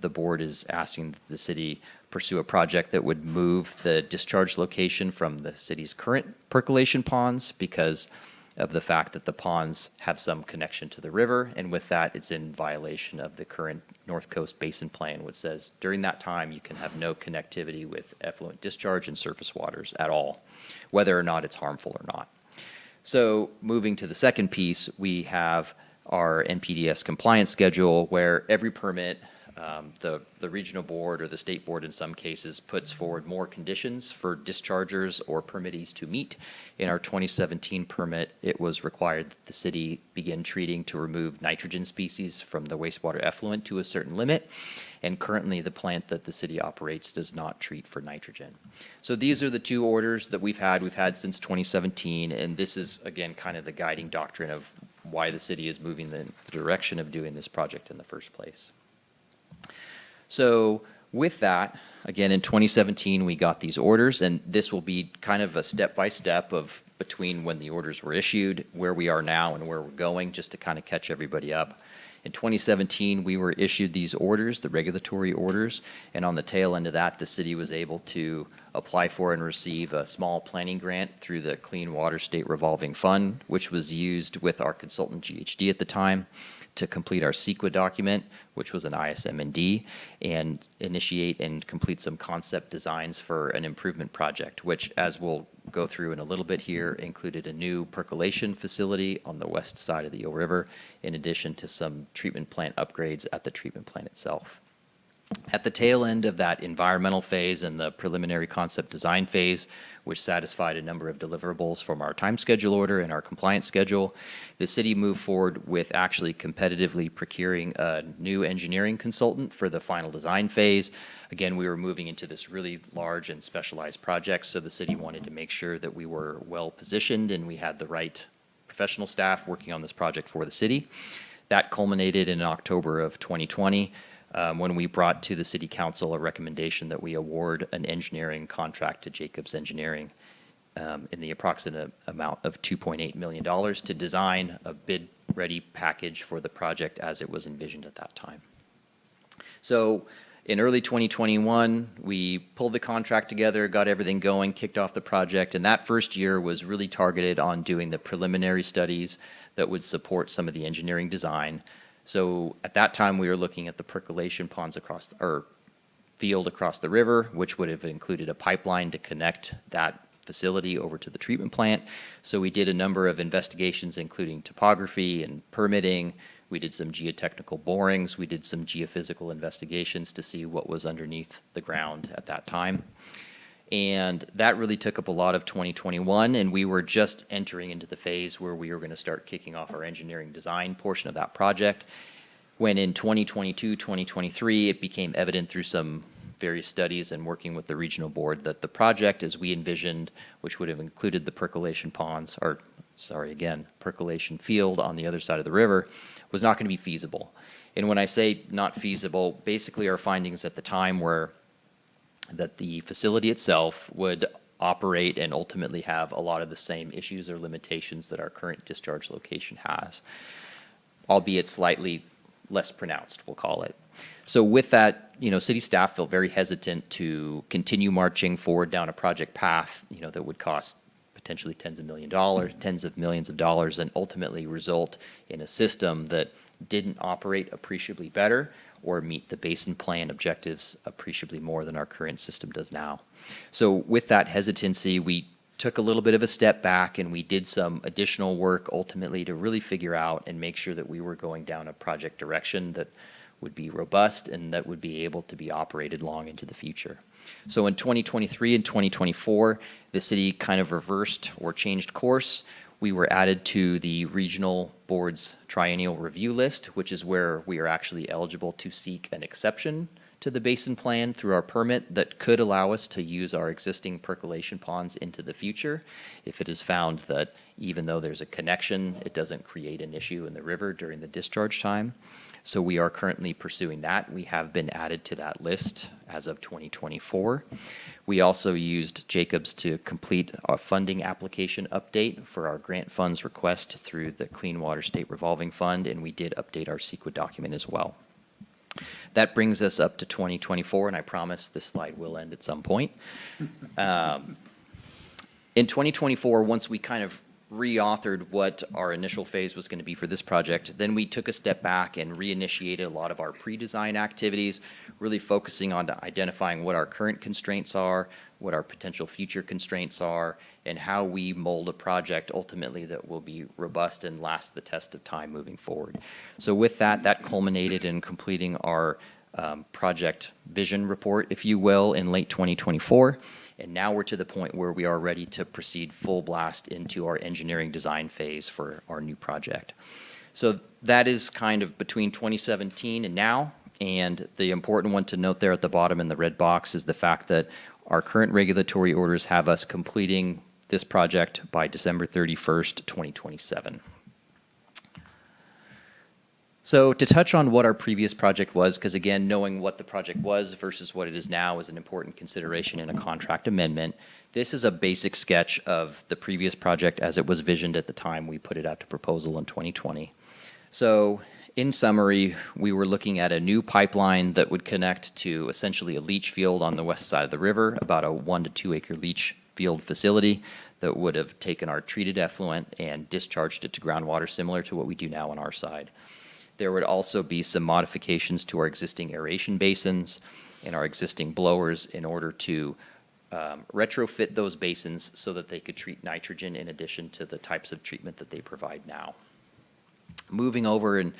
The board is asking that the city pursue a project that would move the discharge location from the city's current percolation ponds because of the fact that the ponds have some connection to the river, and with that, it's in violation of the current North Coast Basin Plan, which says during that time you can have no connectivity with effluent discharge and surface waters at all, whether or not it's harmful or not. So moving to the second piece, we have our NPDES compliance schedule where every permit, the regional board or the state board in some cases puts forward more conditions for dischargers or permittees to meet. In our 2017 permit, it was required that the city begin treating to remove nitrogen species from the wastewater effluent to a certain limit. And currently the plant that the city operates does not treat for nitrogen. So these are the 2 orders that we've had since 2017, and this is again kind of the guiding doctrine of why the city is moving the direction of doing this project in the first place. So with that, again, in 2017, we got these orders, and this will be kind of a step-by-step of between when the orders were issued, where we are now, and where we're going, just to kind of catch everybody up. In 2017, we were issued these orders, the regulatory orders, and on the tail end of that, the city was able to apply for and receive a small planning grant through the Clean Water State Revolving Fund, which was used with our consultant GHD at the time to complete our CEQA document, which was an ISM&D, and initiate and complete some concept designs for an improvement project, which, as we'll go through in a little bit here, included a new percolation facility on the west side of the Eel River, in addition to some treatment plant upgrades at the treatment plant itself. At the tail end of that environmental phase and the preliminary concept design phase, which satisfied a number of deliverables from our time schedule order and our compliance schedule, the city moved forward with actually competitively procuring a new engineering consultant for the final design phase. Again, we were moving into this really large and specialized project, so the city wanted to make sure that we were well positioned and we had the right professional staff working on this project for the city. That culminated in October of 2020. When we brought to the City Council a recommendation that we award an engineering contract to Jacobs Engineering in the approximate amount of $2.8 million to design a bid-ready package for the project as it was envisioned at that time. So in early 2021, we pulled the contract together, got everything going, kicked off the project, and that first year was really targeted on doing the preliminary studies that would support some of the engineering design. So at that time, we were looking at the percolation ponds field across the river, which would have included a pipeline to connect that facility over to the treatment plant. So we did a number of investigations, including topography and permitting. We did some geotechnical borings. We did some geophysical investigations to see what was underneath the ground at that time. And that really took up a lot of 2021, and we were just entering into the phase where we were going to start kicking off our engineering design portion of that project. When in 2022, 2023, it became evident through some various studies and working with the regional board that the project as we envisioned, which would have included the percolation ponds, or sorry, again, percolation field on the other side of the river, was not going to be feasible. And when I say not feasible, basically our findings at the time were that the facility itself would operate and ultimately have a lot of the same issues or limitations that our current discharge location has, albeit slightly less pronounced, we'll call it. So with that, city staff felt very hesitant to continue marching forward down a project path, that would cost potentially tens of millions of dollars, and ultimately result in a system that didn't operate appreciably better or meet the basin plan objectives appreciably more than our current system does now. So with that hesitancy, we took a little bit of a step back and we did some additional work ultimately to really figure out and make sure that we were going down a project direction that would be robust and that would be able to be operated long into the future. So in 2023 and 2024, the city kind of reversed or changed course. We were added to the regional board's triennial review list, which is where we are actually eligible to seek an exception to the basin plan through our permit that could allow us to use our existing percolation ponds into the future if it is found that even though there's a connection, it doesn't create an issue in the river during the discharge time. So we are currently pursuing that. We have been added to that list as of 2024. We also used Jacobs to complete a funding application update for our grant funds request through the Clean Water State Revolving Fund, and we did update our CEQA document as well. That brings us up to 2024, and I promise this slide will end at some point. In 2024, once we kind of reauthored what our initial phase was going to be for this project, then we took a step back and reinitiated a lot of our pre-design activities, really focusing on identifying what our current constraints are, what our potential future constraints are, and how we mold a project ultimately that will be robust and last the test of time moving forward. So with that, that culminated in completing our project vision report, if you will, in late 2024. And now we're to the point where we are ready to proceed full blast into our engineering design phase for our new project. So that is kind of between 2017 and now. And the important one to note there at the bottom in the red box is the fact that our current regulatory orders have us completing this project by December 31st, 2027. So to touch on what our previous project was, because again, knowing what the project was versus what it is now is an important consideration in a contract amendment. This is a basic sketch of the previous project as it was visioned at the time we put it out to proposal in 2020. So in summary, we were looking at a new pipeline that would connect to essentially a leach field on the west side of the river, about a 1 to 2 acre leach field facility that would have taken our treated effluent and discharged it to groundwater similar to what we do now on our side. There would also be some modifications to our existing aeration basins and our existing blowers in order to retrofit those basins so that they could treat nitrogen in addition to the types of treatment that they provide now. Moving over, and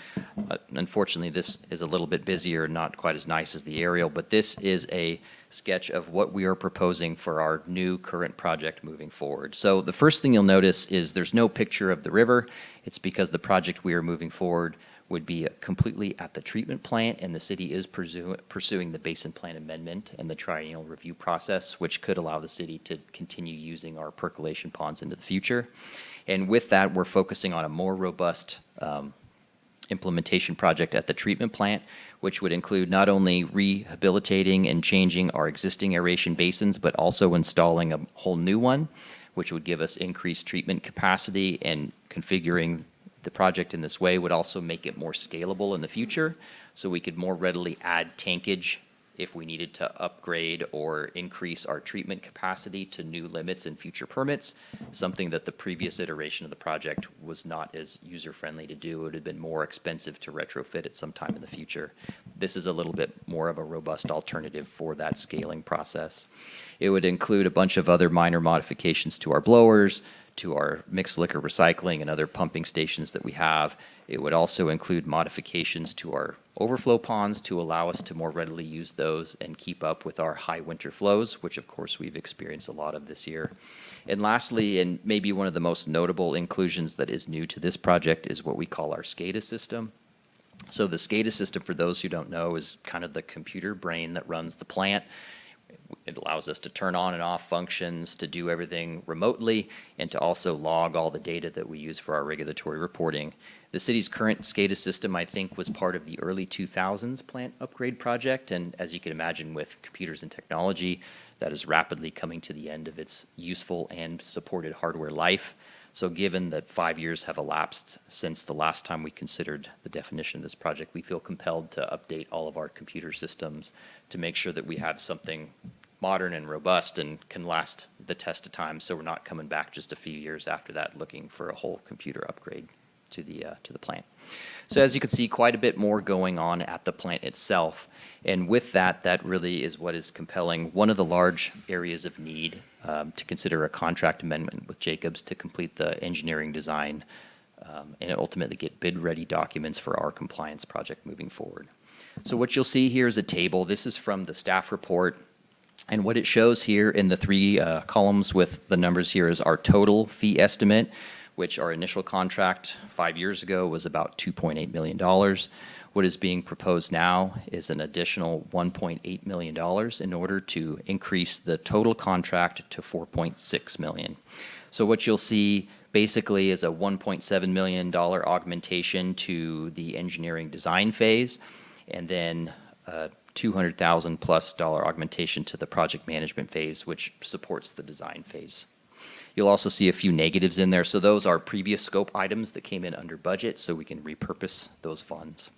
unfortunately this is a little bit busier, not quite as nice as the aerial, but this is a sketch of what we are proposing for our new current project moving forward. So the first thing you'll notice is there's no picture of the river. It's because the project we are moving forward would be completely at the treatment plant, and the city is pursuing the basin plan amendment and the triennial review process, which could allow the city to continue using our percolation ponds into the future. And with that, we're focusing on a more robust implementation project at the treatment plant, which would include not only rehabilitating and changing our existing aeration basins, but also installing a whole new one, which would give us increased treatment capacity, and configuring the project in this way would also make it more scalable in the future, so we could more readily add tankage if we needed to upgrade or increase our treatment capacity to new limits in future permits, something that the previous iteration of the project was not as user-friendly to do. It would have been more expensive to retrofit at some time in the future. This is a little bit more of a robust alternative for that scaling process. It would include a bunch of other minor modifications to our blowers, to our mixed liquor recycling and other pumping stations that we have. It would also include modifications to our overflow ponds to allow us to more readily use those and keep up with our high winter flows, which of course we've experienced a lot of this year. And lastly, and maybe one of the most notable inclusions that is new to this project, is what we call our SCADA system. So the SCADA system, for those who don't know, is kind of the computer brain that runs the plant. It allows us to turn on and off functions, to do everything remotely, and to also log all the data that we use for our regulatory reporting. The city's current SCADA system, I think, was part of the early 2000s plant upgrade project, and as you can imagine with computers and technology, that is rapidly coming to the end of its useful and supported hardware life. So given that 5 years have elapsed since the last time we considered the definition of this project, we feel compelled to update all of our computer systems to make sure that we have something modern and robust and can last the test of time, so we're not coming back just a few years after that looking for a whole computer upgrade to the plant. So as you can see, quite a bit more going on at the plant itself. And with that, that really is what is compelling. One of the large areas of need to consider a contract amendment with Jacobs to complete the engineering design and ultimately get bid-ready documents for our compliance project moving forward. So what you'll see here is a table. This is from the staff report. And what it shows here in the three columns with the numbers here is our total fee estimate, which our initial contract 5 years ago was about $2.8 million. What is being proposed now is an additional $1.8 million in order to increase the total contract to $4.6 million. So what you'll see basically is a $1.7 million augmentation to the engineering design phase, and then $200,000 plus augmentation to the project management phase, which supports the design phase. You'll also see a few negatives in there. So those are previous scope items that came in under budget, so we can repurpose those funds.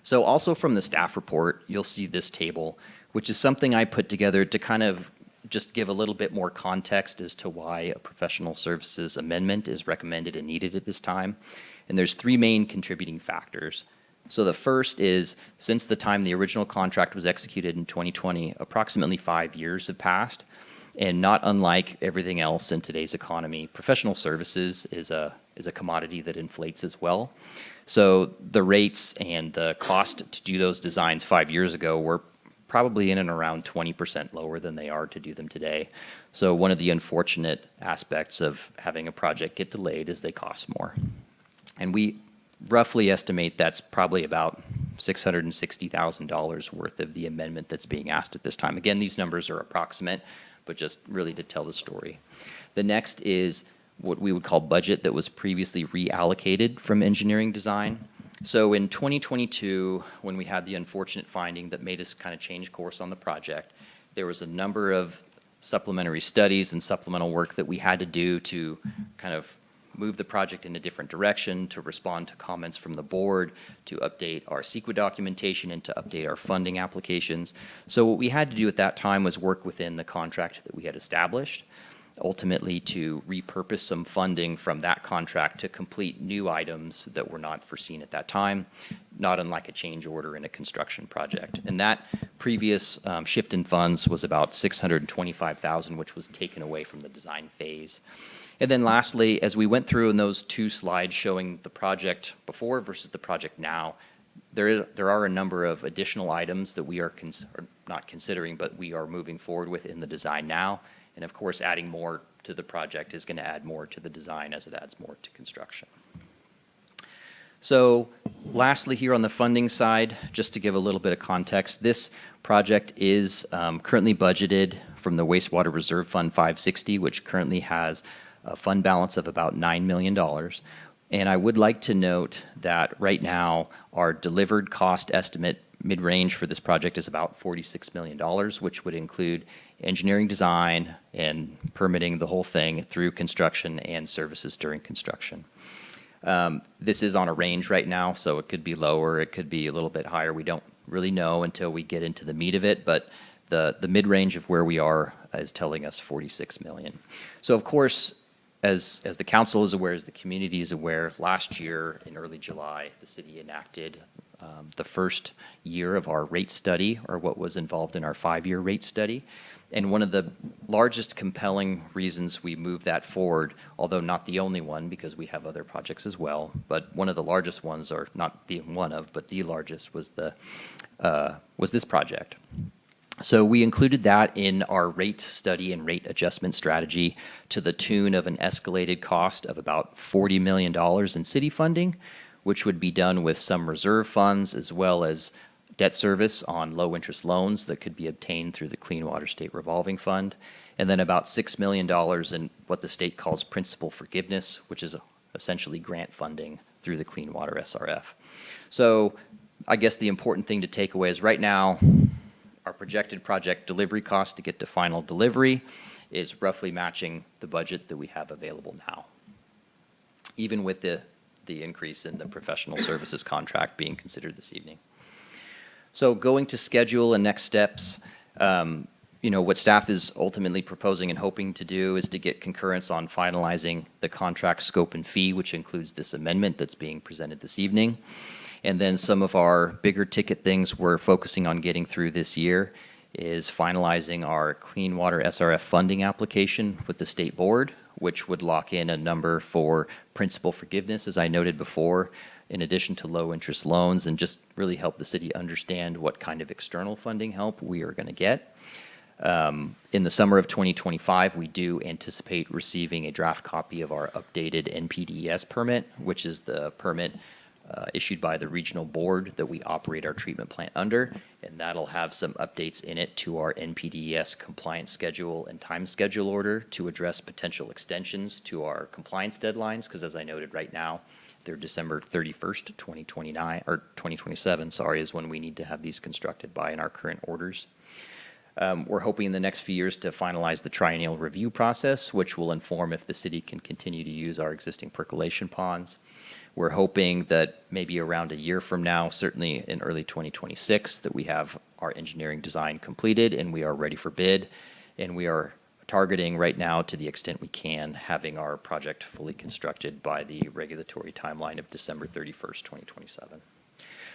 So also from the staff report, you'll see this table, which is something I put together to kind of just give a little bit more context as to why a professional services amendment is recommended and needed at this time. And there's three main contributing factors. So the first is, since the time the original contract was executed in 2020, approximately 5 years have passed. And not unlike everything else in today's economy, professional services is a commodity that inflates as well. So the rates and the cost to do those designs 5 years ago were probably in and around 20% lower than they are to do them today. So one of the unfortunate aspects of having a project get delayed is they cost more. And we roughly estimate that's probably about $660,000 worth of the amendment that's being asked at this time. Again, these numbers are approximate, but just really to tell the story. The next is what we would call budget that was previously reallocated from engineering design. So in 2022, when we had the unfortunate finding that made us kind of change course on the project, there was a number of supplementary studies and supplemental work that we had to do to kind of move the project in a different direction, to respond to comments from the board, to update our CEQA documentation, and to update our funding applications. So what we had to do at that time was work within the contract that we had established, ultimately to repurpose some funding from that contract to complete new items that were not foreseen at that time, not unlike a change order in a construction project. And that previous shift in funds was about $625,000, which was taken away from the design phase. And then lastly, as we went through in those two slides showing the project before versus the project now, there are a number of additional items that we are not considering, but we are moving forward with in the design now. And of course, adding more to the project is going to add more to the design as it adds more to construction. So lastly here on the funding side, just to give a little bit of context, this project is currently budgeted from the Wastewater Reserve Fund 560, which currently has a fund balance of about $9 million. And I would like to note that right now, our delivered cost estimate mid-range for this project is about $46 million, which would include engineering design and permitting the whole thing through construction and services during construction. This is on a range right now, so it could be lower, it could be a little bit higher. We don't really know until we get into the meat of it, but the mid-range of where we are is telling us $46 million. So of course, as the council is aware, as the community is aware, last year in early July, the city enacted the first year of our rate study, or what was involved in our 5-year rate study. And one of the largest compelling reasons we moved that forward, although not the only one because we have other projects as well, but one of the largest ones, or not the one of, but the largest was this project. So we included that in our rate study and rate adjustment strategy to the tune of an escalated cost of about $40 million in city funding, which would be done with some reserve funds as well as debt service on low-interest loans that could be obtained through the Clean Water State Revolving Fund, and then about $6 million in what the state calls principal forgiveness, which is essentially grant funding through the Clean Water SRF. So I guess the important thing to take away is right now, our projected project delivery cost to get to final delivery is roughly matching the budget that we have available now, even with the increase in the professional services contract being considered this evening. So going to schedule and next steps, what staff is ultimately proposing and hoping to do is to get concurrence on finalizing the contract scope and fee, which includes this amendment that's being presented this evening. And then some of our bigger ticket things we're focusing on getting through this year is finalizing our Clean Water SRF funding application with the state board, which would lock in a number for principal forgiveness, as I noted before, in addition to low-interest loans, and just really help the city understand what kind of external funding help we are going to get. In the summer of 2025, we do anticipate receiving a draft copy of our updated NPDES permit, which is the permit issued by the regional board that we operate our treatment plant under, and that'll have some updates in it to our NPDES compliance schedule and time schedule order to address potential extensions to our compliance deadlines, because as I noted right now, they're December 31st, 2029, or 2027, sorry, is when we need to have these constructed by in our current orders. We're hoping in the next few years to finalize the triennial review process, which will inform if the city can continue to use our existing percolation ponds. We're hoping that maybe around a year from now, certainly in early 2026, that we have our engineering design completed and we are ready for bid. And we are targeting right now, to the extent we can, having our project fully constructed by the regulatory timeline of December 31st, 2027.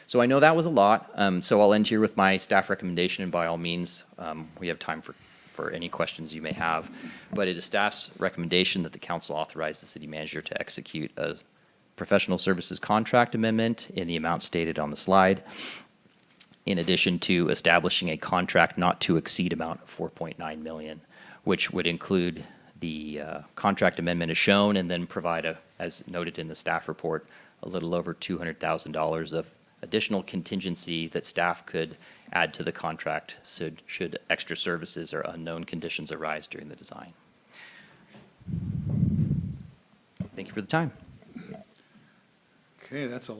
So I know that was a lot, so I'll end here with my staff recommendation, and by all means, we have time for any questions you may have. But it is staff's recommendation that the council authorize the city manager to execute a professional services contract amendment in the amount stated on the slide, in addition to establishing a contract not to exceed amount of $4.9 million, which would include the contract amendment as shown, and then provide, as noted in the staff report, a little over $200,000 of additional contingency that staff could add to the contract should extra services or unknown conditions arise during the design. Thank you for the time. Okay, that's a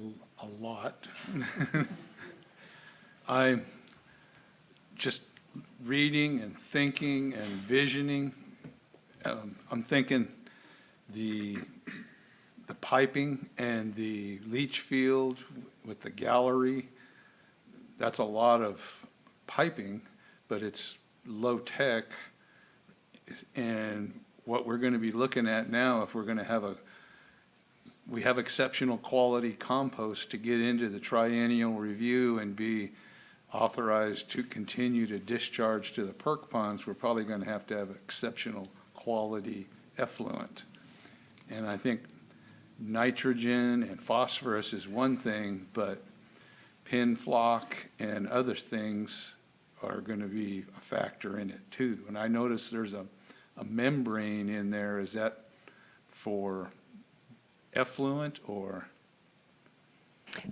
lot. I'm just reading and thinking and visioning. I'm thinking the piping and the leach field with the gallery, that's a lot of piping, but it's low tech. And what we're going to be looking at now, if we're going to we have exceptional quality compost to get into the triennial review and be authorized to continue to discharge to the perk ponds, we're probably going to have exceptional quality effluent. And I think nitrogen and phosphorus is one thing, but pin flock and other things are going to be a factor in it too. And I noticed there's a membrane in there. Is that for effluent or?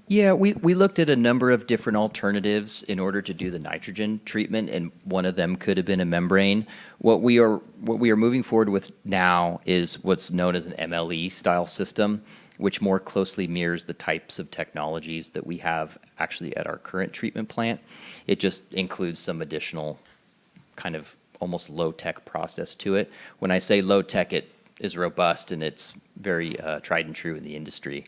Yeah, we looked at a number of different alternatives in order to do the nitrogen treatment, and one of them could have been a membrane. What we are moving forward with now is what's known as an MLE style system, which more closely mirrors the types of technologies that we have actually at our current treatment plant. It just includes some additional kind of almost low-tech process to it. When I say low-tech, it is robust and it's very tried and true in the industry,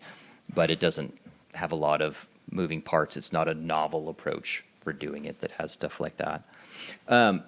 but it doesn't have a lot of moving parts. It's not a novel approach for doing it that has stuff like that.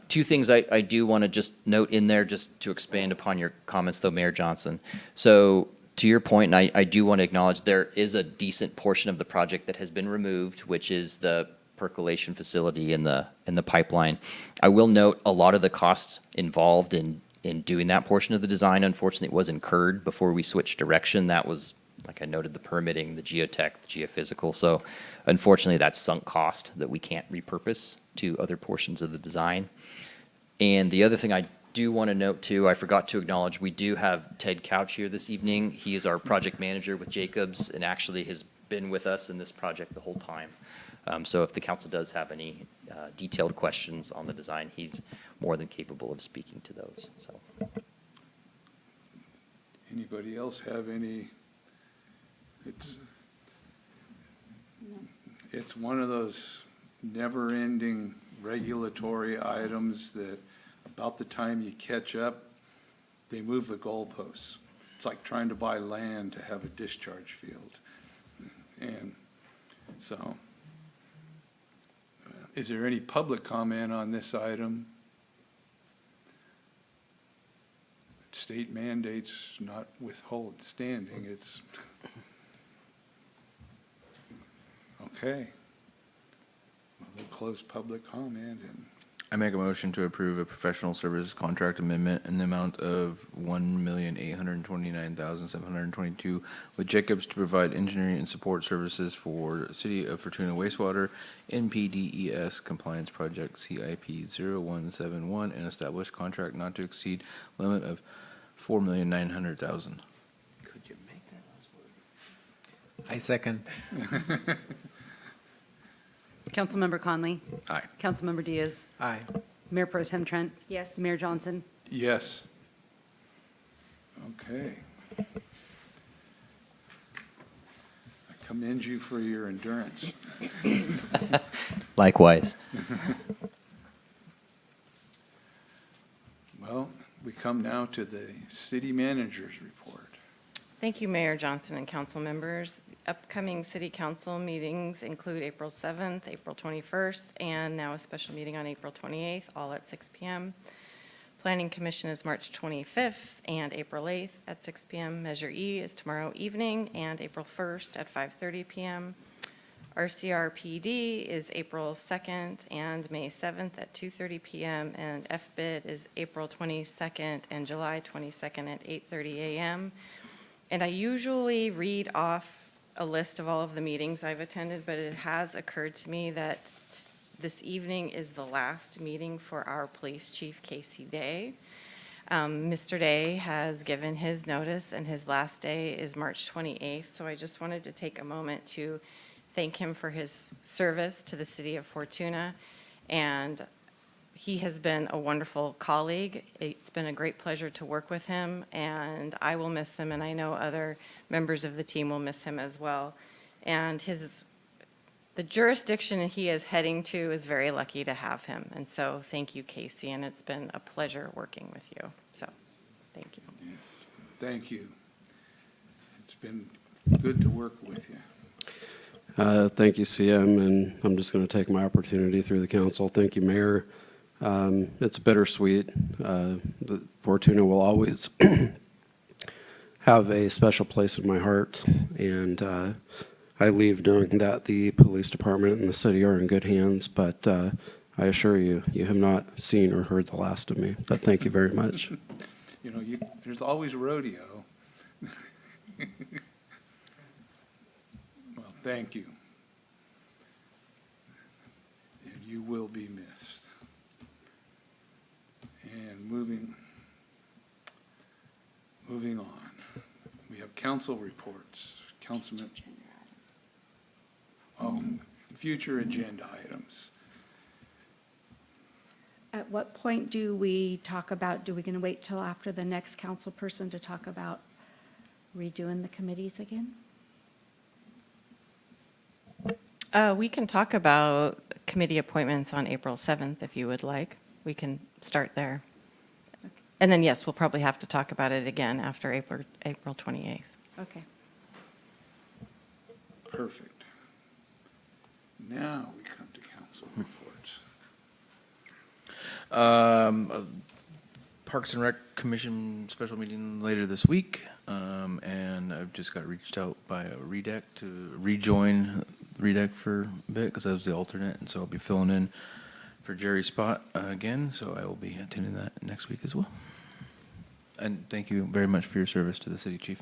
Two things I do want to just note in there, just to expand upon your comments, though, Mayor Johnson. So to your point, and I do want to acknowledge there is a decent portion of the project that has been removed, which is the percolation facility and the pipeline. I will note a lot of the costs involved in doing that portion of the design, unfortunately, was incurred before we switched direction. That was, like I noted, the permitting, the geotech, the geophysical. So unfortunately, that's sunk cost that we can't repurpose to other portions of the design. And the other thing I do want to note too, I forgot to acknowledge, we do have Ted Couch here this evening. He is our project manager with Jacobs, and actually his been with us in this project the whole time. So if the council does have any detailed questions on the design, he's more than capable of speaking to those, so. Anybody else have any? It's one of those never-ending regulatory items that about the time you catch up, they move the goalposts. It's like trying to buy land to have a discharge field. And so, is there any public comment on this item? State mandates not withstanding, it's, okay. Well, we'll close public comment and I make a motion to approve a professional services contract amendment in the amount of $1,829,722 with Jacobs to provide engineering and support services for City of Fortuna wastewater NPDES compliance project CIP 0171 and establish contract not to exceed limit of $4,900,000. Could you make that last word? I second. Councilmember Conley. Aye. Councilmember Diaz. Aye. Mayor Pro Tem Trent. Yes. Mayor Johnson. yes. Okay. I commend you for your endurance. Likewise. Well, we come now to the city manager's report. Thank you, Mayor Johnson and council members. Upcoming city council meetings include April 7th, April 21st, and now a special meeting on April 28th, all at 6 p.m. Planning Commission is March 25th and April 8th at 6 p.m. Measure E is tomorrow evening and April 1st at 5:30 p.m. RCRPD is April 2nd and May 7th at 2:30 p.m. and FBID is April 22nd and July 22nd at 8:30 a.m. And I usually read off a list of all of the meetings I've attended, but it has occurred to me that this evening is the last meeting for our police chief, Casey Day. Mr. Day has given his notice, and his last day is March 28th, so I just wanted to take a moment to thank him for his service to the city of Fortuna, and he has been a wonderful colleague. It's been a great pleasure to work with him, and I will miss him, and I know other members of the team will miss him as well. And the jurisdiction he is heading to is very lucky to have him. And so thank you, Casey, and it's been a pleasure working with you. So thank you. Yes, thank you. It's been good to work with you. Thank you, CM, and I'm just going to take my opportunity through the council. Thank you, Mayor. It's bittersweet. The Fortuna will always have a special place in my heart, and I leave knowing that the police department and the city are in good hands, but I assure you, you have not seen or heard the last of me. But thank you very much. You know, there's always rodeo. Well, thank you. And you will be missed. And moving on, we have council reports. Councilman, future agenda items. At what point do we talk about, do we going to wait till after the next council person to talk about redoing the committees again? We can talk about committee appointments on April 7th if you would like. We can start there. Okay. And then, yes, we'll probably have to talk about it again after April 28th. Okay. Perfect. Now we come to council reports. Parks and Rec Commission special meeting later this week, and I've just got reached out by REDEC to rejoin REDEC for a bit because I was the alternate, and so I'll be filling in for Jerry's spot again, so I will be attending that next week as well. And thank you very much for your service to the city, Chief.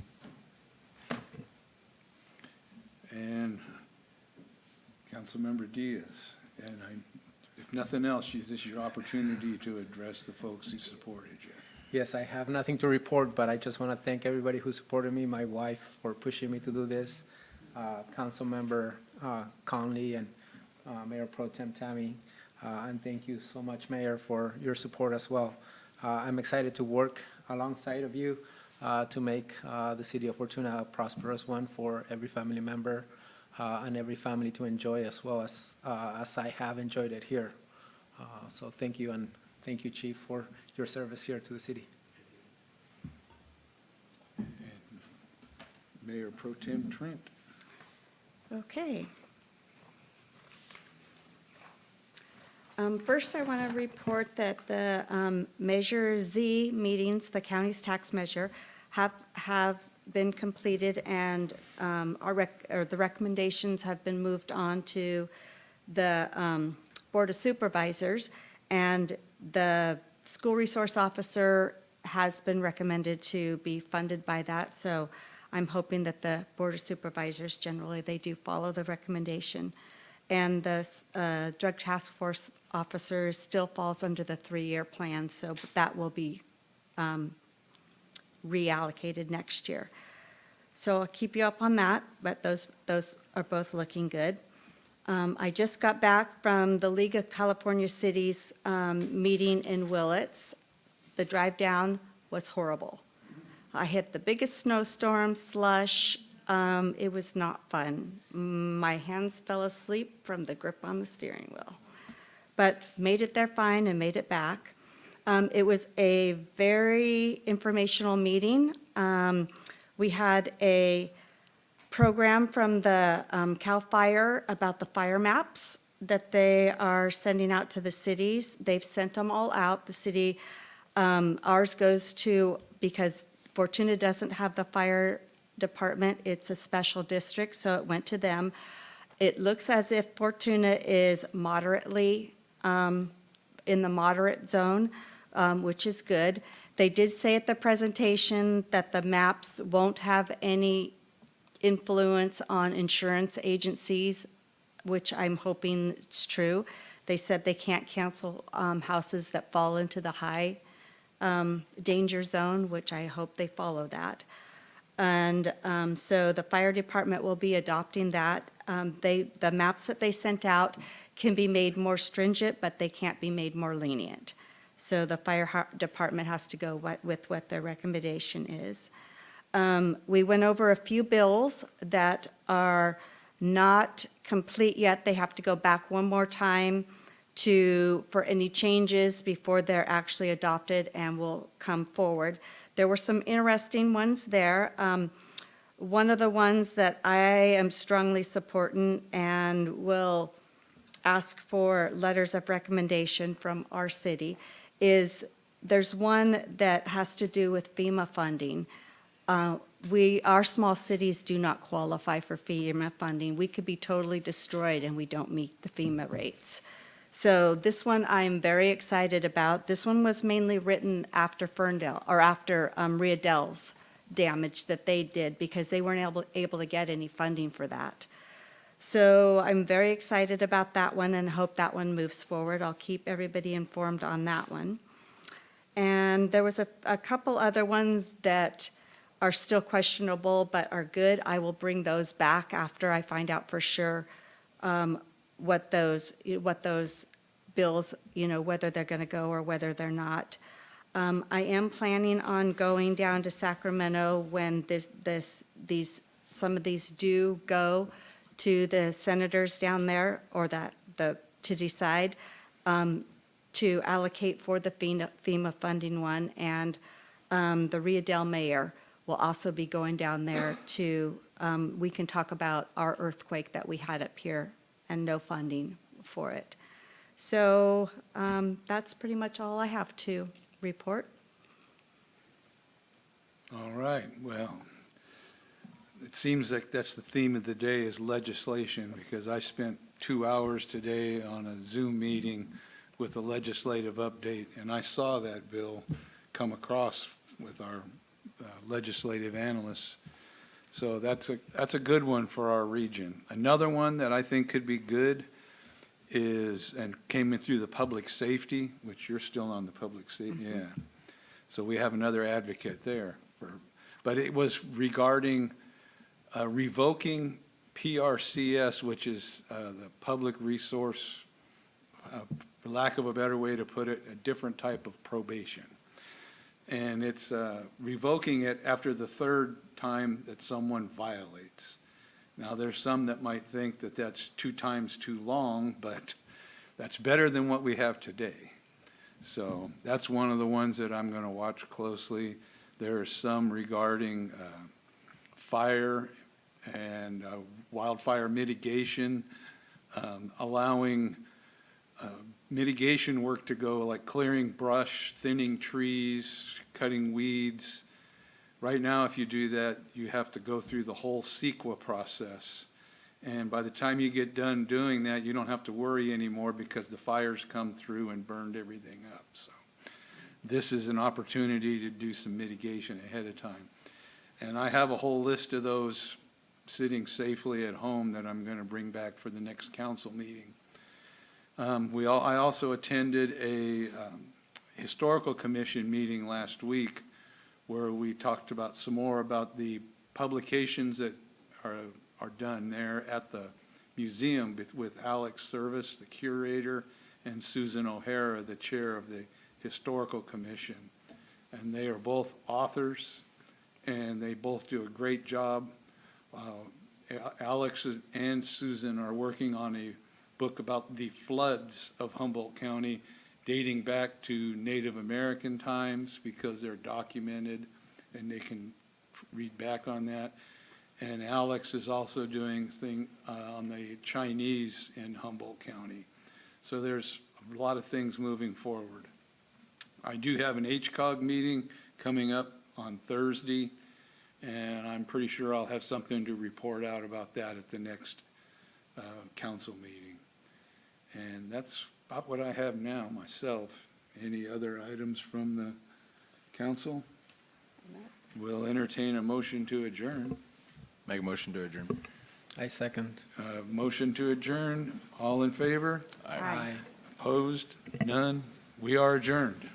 And Councilmember Diaz, and if nothing else, this is your opportunity to address the folks who supported you. Yes, I have nothing to report, but I just want to thank everybody who supported me, my wife for pushing me to do this. Councilmember Conley and Mayor Pro Tem Tammy. And thank you so much, Mayor, for your support as well. I'm excited to work alongside of you to make the city of Fortuna a prosperous one for every family member and every family to enjoy as well as I have enjoyed it here. So thank you, and thank you, Chief, for your service here to the city. Mayor Pro Tem Trent. Okay. First, I want to report that the Measure Z meetings, the county's tax measure, have been completed, and the recommendations have been moved on to the Board of Supervisors, and the school resource officer has been recommended to be funded by that. So I'm hoping that the Board of Supervisors, generally, they do follow the recommendation. And the Drug Task Force officer still falls under the 3-year plan, so that will be reallocated next year. So I'll keep you up on that, but those are both looking good. I just got back from the League of California Cities meeting in Willits. The drive down was horrible. I hit the biggest snowstorm, slush. It was not fun. My hands fell asleep from the grip on the steering wheel, but made it there fine and made it back. It was a very informational meeting. We had a program from the CAL FIRE about the fire maps that they are sending out to the cities. They've sent them all out. The city, ours goes to, because Fortuna doesn't have the fire department, it's a special district, so it went to them. It looks as if Fortuna is moderately in the moderate zone, which is good. They did say at the presentation that the maps won't have any influence on insurance agencies, which I'm hoping it's true. They said they can't cancel houses that fall into the high danger zone, which I hope they follow that. And so the fire department will be adopting that. The maps that they sent out can be made more stringent, but they can't be made more lenient. So the fire department has to go with what their recommendation is. We went over a few bills that are not complete yet. They have to go back one more time for any changes before they're actually adopted and will come forward. There were some interesting ones there. One of the ones that I am strongly supporting and will ask for letters of recommendation from our city is there's one that has to do with FEMA funding. Our small cities do not qualify for FEMA funding. We could be totally destroyed and we don't meet the FEMA rates. So this one I'm very excited about. This one was mainly written after Ferndale, or after Riadel's damage that they did, because they weren't able to get any funding for that. So I'm very excited about that one and hope that one moves forward. I'll keep everybody informed on that one. And there was a couple other ones that are still questionable but are good. I will bring those back after I find out for sure what those bills, whether they're going to go or whether they're not. I am planning on going down to Sacramento when some of these do go to the senators down there, or to decide to allocate for the FEMA funding one, and the Riadel mayor will also be going down there we can talk about our earthquake that we had up here and no funding for it. So that's pretty much all I have to report. All right, well, it seems like that's the theme of the day is legislation, because I spent 2 hours today on a Zoom meeting with a legislative update, and I saw that bill come across with our legislative analysts. So that's a good one for our region. Another one that I think could be good is, and came in through the public safety, which you're still on the public safety, yeah. So we have another advocate there. But it was regarding revoking PRCS, which is the Public Resource, for lack of a better way to put it, a different type of probation. And it's revoking it after the third time that someone violates. Now, there's some that might think that that's 2 times too long, but that's better than what we have today. So that's one of the ones that I'm going to watch closely. There are some regarding fire and wildfire mitigation, allowing mitigation work to go, like clearing brush, thinning trees, cutting weeds. Right now, if you do that, you have to go through the whole CEQA process. And by the time you get done doing that, you don't have to worry anymore because the fires come through and burned everything up. So this is an opportunity to do some mitigation ahead of time. And I have a whole list of those sitting safely at home that I'm going to bring back for the next council meeting. I also attended a historical commission meeting last week where we talked about some more about the publications that are done there at the museum with Alex Service, the curator, and Susan O'Hara, the chair of the historical commission. And they are both authors, and they both do a great job. Alex and Susan are working on a book about the floods of Humboldt County dating back to Native American times because they're documented and they can read back on that. And Alex is also doing thing on the Chinese in Humboldt County. So there's a lot of things moving forward. I do have an HCOG meeting coming up on Thursday, and I'm pretty sure I'll have something to report out about that at the next council meeting. And that's about what I have now myself. Any other items from the council? We'll entertain a motion to adjourn. Make a motion to adjourn. I second. Motion to adjourn. All in favor? Aye. Opposed? None? We are adjourned.